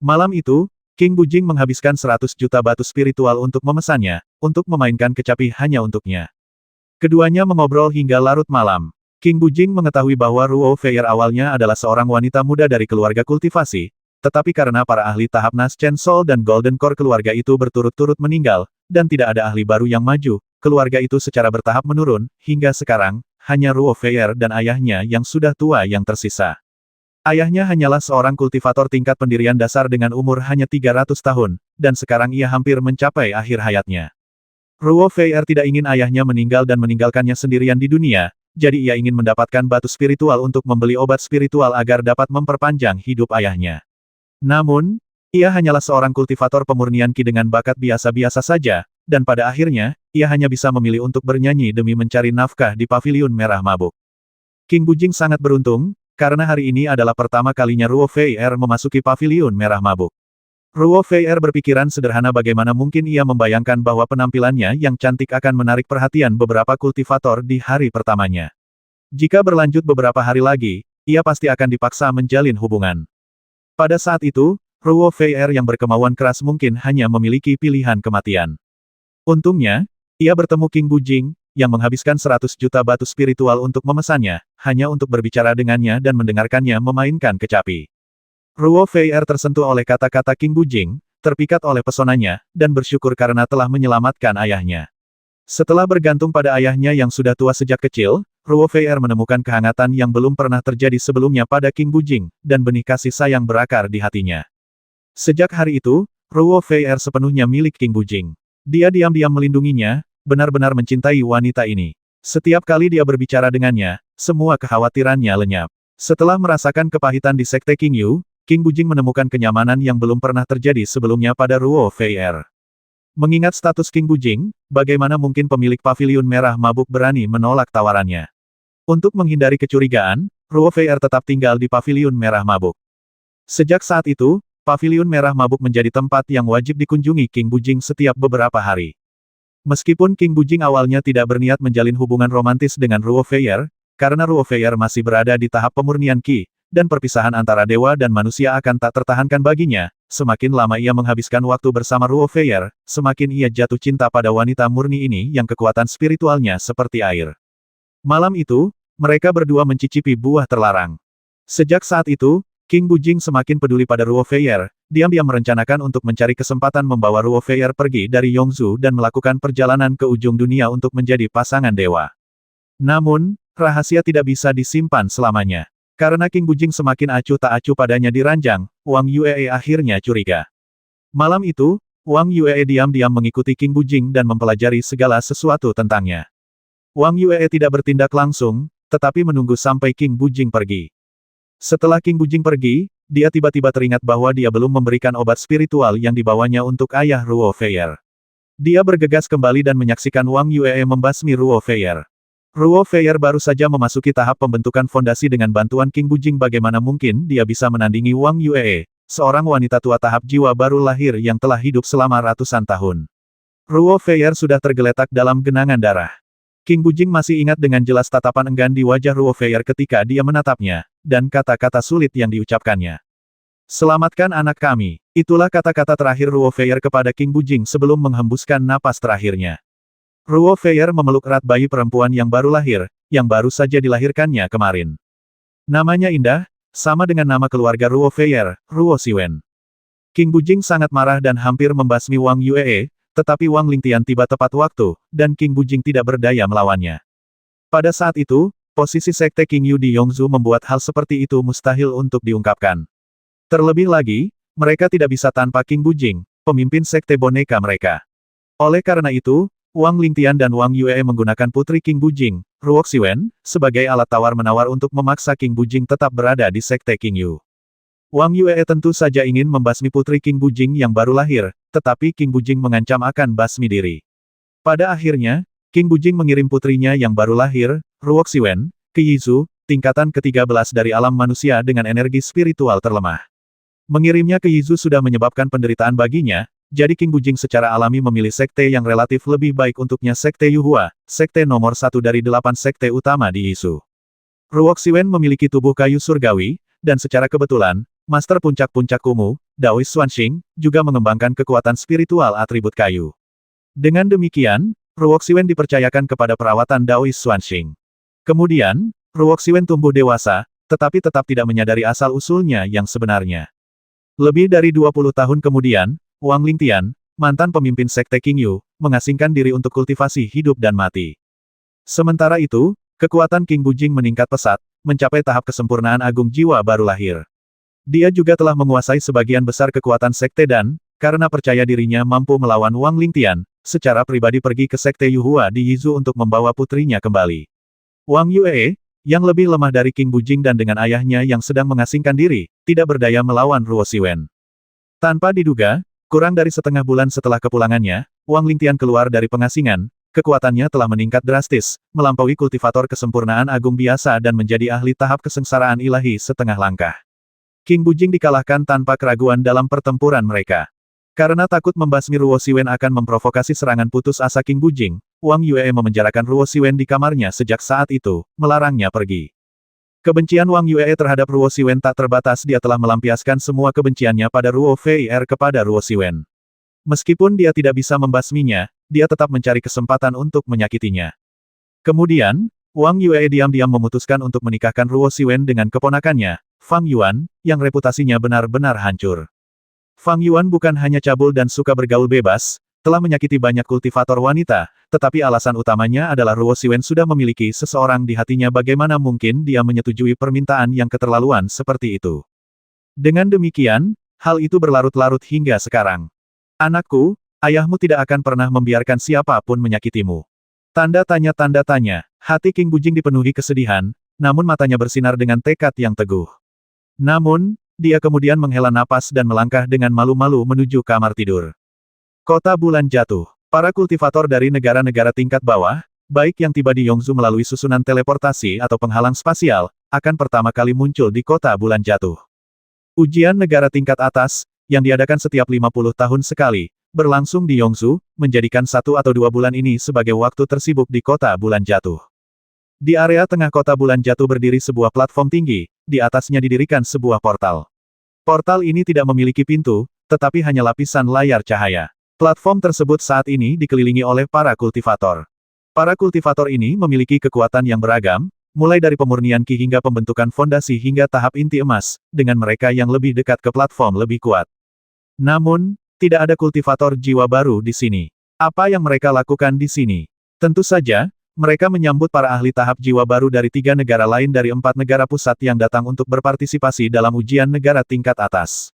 Malam itu, King Bujing menghabiskan 100 juta batu spiritual untuk memesannya, untuk memainkan kecapi hanya untuknya. Keduanya mengobrol hingga larut malam. King Bujing mengetahui bahwa Ruo Feier awalnya adalah seorang wanita muda dari keluarga kultivasi, tetapi karena para ahli tahap Naschen Soul dan Golden Core keluarga itu berturut-turut meninggal, dan tidak ada ahli baru yang maju, keluarga itu secara bertahap menurun, hingga sekarang, hanya Ruo Feier dan ayahnya yang sudah tua yang tersisa. Ayahnya hanyalah seorang kultivator tingkat pendirian dasar dengan umur hanya 300 tahun, dan sekarang ia hampir mencapai akhir hayatnya. Ruo Feier tidak ingin ayahnya meninggal dan meninggalkannya sendirian di dunia, jadi ia ingin mendapatkan batu spiritual untuk membeli obat spiritual agar dapat memperpanjang hidup ayahnya. Namun, ia hanyalah seorang kultivator pemurnian Qi dengan bakat biasa-biasa saja, dan pada akhirnya, ia hanya bisa memilih untuk bernyanyi demi mencari nafkah di paviliun merah mabuk. King Bujing sangat beruntung, karena hari ini adalah pertama kalinya Ruo Feier memasuki paviliun merah mabuk. Ruo Feier berpikiran sederhana bagaimana mungkin ia membayangkan bahwa penampilannya yang cantik akan menarik perhatian beberapa kultivator di hari pertamanya. Jika berlanjut beberapa hari lagi, ia pasti akan dipaksa menjalin hubungan. Pada saat itu, Ruo Feier yang berkemauan keras mungkin hanya memiliki pilihan kematian. Untungnya, ia bertemu King Bujing, yang menghabiskan 100 juta batu spiritual untuk memesannya, hanya untuk berbicara dengannya dan mendengarkannya memainkan kecapi. Ruo Feier tersentuh oleh kata-kata King Bujing, terpikat oleh pesonanya, dan bersyukur karena telah menyelamatkan ayahnya. Setelah bergantung pada ayahnya yang sudah tua sejak kecil, Ruo Feier menemukan kehangatan yang belum pernah terjadi sebelumnya pada King Bujing, dan benih kasih sayang berakar di hatinya. Sejak hari itu, Ruo Feier sepenuhnya milik King Bujing. Dia diam-diam melindunginya, benar-benar mencintai wanita ini. Setiap kali dia berbicara dengannya, semua kekhawatirannya lenyap. Setelah merasakan kepahitan di Sekte King Yu, King Bujing menemukan kenyamanan yang belum pernah terjadi sebelumnya pada Ruo Fei Er. Mengingat status King Bujing, bagaimana mungkin pemilik paviliun merah mabuk berani menolak tawarannya? Untuk menghindari kecurigaan, Ruo Fei Er tetap tinggal di paviliun merah mabuk. Sejak saat itu, paviliun merah mabuk menjadi tempat yang wajib dikunjungi King Bujing setiap beberapa hari. Meskipun King Bujing awalnya tidak berniat menjalin hubungan romantis dengan Ruo Fei Er, karena Ruo Fei Er masih berada di tahap pemurnian Qi, dan perpisahan antara dewa dan manusia akan tak tertahankan baginya, semakin lama ia menghabiskan waktu bersama Ruo Fei Er, semakin ia jatuh cinta pada wanita murni ini yang kekuatan spiritualnya seperti air. Malam itu, mereka berdua mencicipi buah terlarang. Sejak saat itu, King Bujing semakin peduli pada Ruo Fei Er, diam-diam merencanakan untuk mencari kesempatan membawa Ruo Fei Er pergi dari Yongzhou dan melakukan perjalanan ke ujung dunia untuk menjadi pasangan dewa. Namun, rahasia tidak bisa disimpan selamanya. Karena King Bujing semakin acuh tak acuh padanya di ranjang, Wang Yue akhirnya curiga. Malam itu, Wang Yue diam-diam mengikuti King Bujing dan mempelajari segala sesuatu tentangnya. Wang Yue tidak bertindak langsung, tetapi menunggu sampai King Bujing pergi. Setelah King Bujing pergi, dia tiba-tiba teringat bahwa dia belum memberikan obat spiritual yang dibawanya untuk ayah Ruo Fei Er. Dia bergegas kembali dan menyaksikan Wang Yue membasmi Ruo Fei Er. Ruo Fei Er baru saja memasuki tahap pembentukan fondasi dengan bantuan King Bujing. Bagaimana mungkin dia bisa menandingi Wang Yue, seorang wanita tua tahap jiwa baru lahir yang telah hidup selama ratusan tahun. Ruo Fei Er sudah tergeletak dalam genangan darah. King Bujing masih ingat dengan jelas tatapan enggan di wajah Ruo Fei Er ketika dia menatapnya, dan kata-kata sulit yang diucapkannya. Selamatkan anak kami. Itulah kata-kata terakhir Ruo Fei Er kepada King Bujing sebelum menghembuskan napas terakhirnya. Ruo Fei Er memeluk erat bayi perempuan yang baru lahir, yang baru saja dilahirkannya kemarin. Namanya indah, sama dengan nama keluarga Ruo Fei Er, Ruo Xiwen. King Bujing sangat marah dan hampir membasmi Wang Yue, tetapi Wang Lingtian tiba tepat waktu, dan King Bujing tidak berdaya melawannya. Pada saat itu, posisi Sekte King Yu di Yongzhou membuat hal seperti itu mustahil untuk diungkapkan. Terlebih lagi, mereka tidak bisa tanpa King Bujing, pemimpin Sekte boneka mereka. Oleh karena itu, Wang Lingtian dan Wang Yue menggunakan putri King Bujing, Ruo Xiwen, sebagai alat tawar-menawar untuk memaksa King Bujing tetap berada di Sekte King Yu. Wang Yue tentu saja ingin membasmi putri King Bujing yang baru lahir, tetapi King Bujing mengancam akan basmi diri. Pada akhirnya, King Bujing mengirim putrinya yang baru lahir, Ruo Xiwen, ke Yizhu, tingkatan ke-13 dari alam manusia dengan energi spiritual terlemah. Mengirimnya ke Yizhu sudah menyebabkan penderitaan baginya, jadi King Bujing secara alami memilih sekte yang relatif lebih baik untuknya, Sekte Yuhua, sekte nomor 1 dari 8 sekte utama di Yizhu. Ruo Xiwen memiliki tubuh kayu surgawi, dan secara kebetulan, Master Puncak-Puncak Kumu, Daois Xuanxing, juga mengembangkan kekuatan spiritual atribut kayu. Dengan demikian, Ruo Xiwen dipercayakan kepada perawatan Daois Xuanxing. Kemudian, Ruo Xiwen tumbuh dewasa, tetapi tetap tidak menyadari asal-usulnya yang sebenarnya. Lebih dari 20 tahun kemudian, Wang Lingtian, mantan pemimpin Sekte King Yu, mengasingkan diri untuk kultivasi hidup dan mati. Sementara itu, kekuatan King Bujing meningkat pesat, mencapai tahap kesempurnaan agung jiwa baru lahir. Dia juga telah menguasai sebagian besar kekuatan sekte dan, karena percaya dirinya mampu melawan Wang Lingtian, secara pribadi pergi ke Sekte Yuhua di Yizhu untuk membawa putrinya kembali. Wang Yue, yang lebih lemah dari King Bujing dan dengan ayahnya yang sedang mengasingkan diri, tidak berdaya melawan Ruo Xiwen. Tanpa diduga, kurang dari setengah bulan setelah kepulangannya, Wang Lingtian keluar dari pengasingan, kekuatannya telah meningkat drastis, melampaui kultivator kesempurnaan agung biasa dan menjadi ahli tahap kesengsaraan ilahi setengah langkah. King Bujing dikalahkan tanpa keraguan dalam pertempuran mereka. Karena takut membasmi Ruo Xiwen akan memprovokasi serangan putus asa King Bujing, Wang Yue memenjarakan Ruo Xiwen di kamarnya sejak saat itu, melarangnya pergi. Kebencian Wang Yue terhadap Ruo Xiwen tak terbatas, dia telah melampiaskan semua kebenciannya pada Ruo Fei Er kepada Ruo Xiwen. Meskipun dia tidak bisa membasminya, dia tetap mencari kesempatan untuk menyakitinya. Kemudian, Wang Yue diam-diam memutuskan untuk menikahkan Ruo Xiwen dengan keponakannya, Fang Yuan, yang reputasinya benar-benar hancur. Fang Yuan bukan hanya cabul dan suka bergaul bebas, telah menyakiti banyak kultivator wanita, tetapi alasan utamanya adalah Ruo Xiwen sudah memiliki seseorang di hatinya. Bagaimana mungkin dia menyetujui permintaan yang keterlaluan seperti itu? Dengan demikian, hal itu berlarut-larut hingga sekarang. Anakku, Ayahmu tidak akan pernah membiarkan siapapun menyakitimu. Tanda tanya, hati King Bujing dipenuhi kesedihan, namun matanya bersinar dengan tekad yang teguh. Namun, dia kemudian menghela napas dan melangkah dengan malu-malu menuju kamar tidur. Kota Bulan Jatuh. Para kultivator dari negara-negara tingkat bawah, baik yang tiba di Yongzhou melalui susunan teleportasi atau penghalang spasial, akan pertama kali muncul di Kota Bulan Jatuh. Ujian negara tingkat atas, yang diadakan setiap 50 tahun sekali, berlangsung di Yongzhou, menjadikan 1 atau 2 bulan ini sebagai waktu tersibuk di Kota Bulan Jatuh. Di area tengah Kota Bulan Jatuh berdiri sebuah platform tinggi, di atasnya didirikan sebuah portal. Portal ini tidak memiliki pintu, tetapi hanya lapisan layar cahaya. Platform tersebut saat ini dikelilingi oleh para kultivator. Para kultivator ini memiliki kekuatan yang beragam, mulai dari pemurnian ki hingga pembentukan fondasi hingga tahap inti emas, dengan mereka yang lebih dekat ke platform lebih kuat. Namun, tidak ada kultivator jiwa baru di sini. Apa yang mereka lakukan di sini? Tentu saja, mereka menyambut para ahli tahap jiwa baru dari 3 negara lain dari 4 negara pusat yang datang untuk berpartisipasi dalam ujian negara tingkat atas.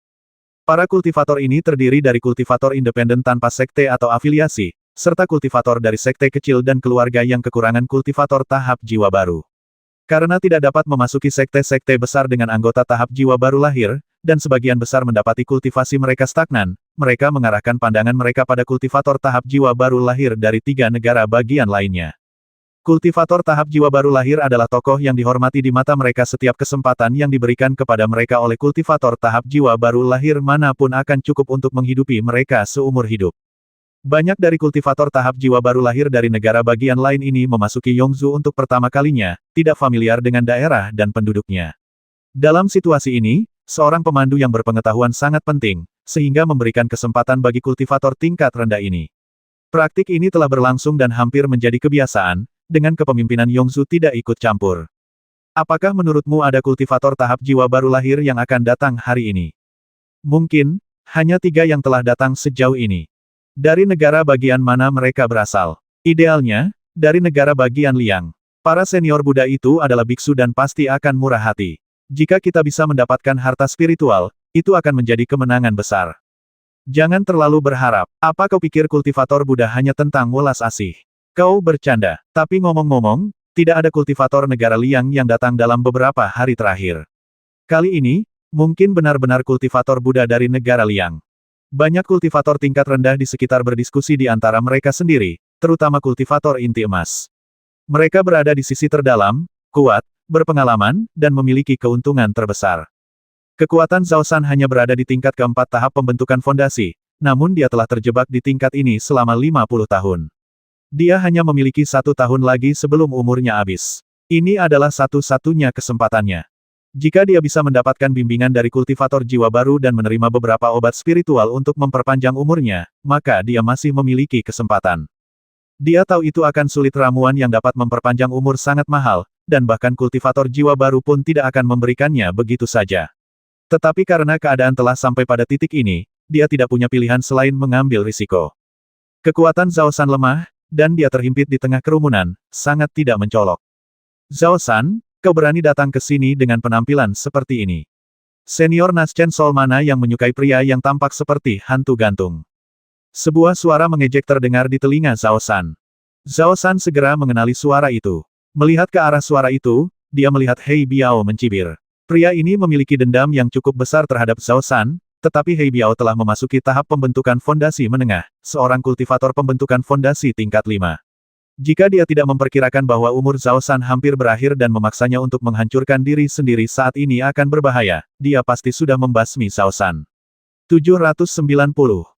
Para kultivator ini terdiri dari kultivator independen tanpa sekte atau afiliasi, serta kultivator dari sekte kecil dan keluarga yang kekurangan kultivator tahap jiwa baru. Karena tidak dapat memasuki sekte-sekte besar dengan anggota tahap jiwa baru lahir, dan sebagian besar mendapati kultivasi mereka stagnan, mereka mengarahkan pandangan mereka pada kultivator tahap jiwa baru lahir dari 3 negara bagian lainnya. Kultivator tahap jiwa baru lahir adalah tokoh yang dihormati di mata mereka. Setiap kesempatan yang diberikan kepada mereka oleh kultivator tahap jiwa baru lahir manapun akan cukup untuk menghidupi mereka seumur hidup. Banyak dari kultivator tahap jiwa baru lahir dari negara bagian lain ini memasuki Yongzhou untuk pertama kalinya, tidak familiar dengan daerah dan penduduknya. Dalam situasi ini, seorang pemandu yang berpengetahuan sangat penting, sehingga memberikan kesempatan bagi kultivator tingkat rendah ini. Praktik ini telah berlangsung dan hampir menjadi kebiasaan, dengan kepemimpinan Yongzhou tidak ikut campur. Apakah menurutmu ada kultivator tahap jiwa baru lahir yang akan datang hari ini? Mungkin, hanya 3 yang telah datang sejauh ini. Dari negara bagian mana mereka berasal? Idealnya, dari negara bagian Liang. Para senior Buddha itu adalah biksu dan pasti akan murah hati. Jika kita bisa mendapatkan harta spiritual, itu akan menjadi kemenangan besar. Jangan terlalu berharap. Apa kau pikir kultivator Buddha hanya tentang welas asih? Kau bercanda. Tapi ngomong-ngomong, tidak ada kultivator negara Liang yang datang dalam beberapa hari terakhir. Kali ini, mungkin benar-benar kultivator Buddha dari negara Liang. Banyak kultivator tingkat rendah di sekitar berdiskusi di antara mereka sendiri, terutama kultivator inti emas. Mereka berada di sisi terdalam, kuat, berpengalaman, dan memiliki keuntungan terbesar. Kekuatan Zhao San hanya berada di tingkat keempat tahap pembentukan fondasi, namun dia telah terjebak di tingkat ini selama 50 tahun. Dia hanya memiliki 1 tahun lagi sebelum umurnya habis. Ini adalah satu-satunya kesempatannya. Jika dia bisa mendapatkan bimbingan dari kultivator jiwa baru dan menerima beberapa obat spiritual untuk memperpanjang umurnya, maka dia masih memiliki kesempatan. Dia tahu itu akan sulit, ramuan yang dapat memperpanjang umur sangat mahal, dan bahkan kultivator jiwa baru pun tidak akan memberikannya begitu saja. Tetapi karena keadaan telah sampai pada titik ini, dia tidak punya pilihan selain mengambil risiko. Kekuatan Zhao San lemah, dan dia terhimpit di tengah kerumunan, sangat tidak mencolok. Zhao San, kau berani datang ke sini dengan penampilan seperti ini. Senior Naschen Sol mana yang menyukai pria yang tampak seperti hantu gantung? Sebuah suara mengejek terdengar di telinga Zhao San. Zhao San segera mengenali suara itu. Melihat ke arah suara itu, dia melihat Hei Biao mencibir. Pria ini memiliki dendam yang cukup besar terhadap Zhao San, tetapi Hei Biao telah memasuki tahap pembentukan fondasi menengah, seorang kultivator pembentukan fondasi tingkat 5. Jika dia tidak memperkirakan bahwa umur Zhao San hampir berakhir dan memaksanya untuk menghancurkan diri sendiri saat ini akan berbahaya, dia pasti sudah membasmi Zhao San. 790.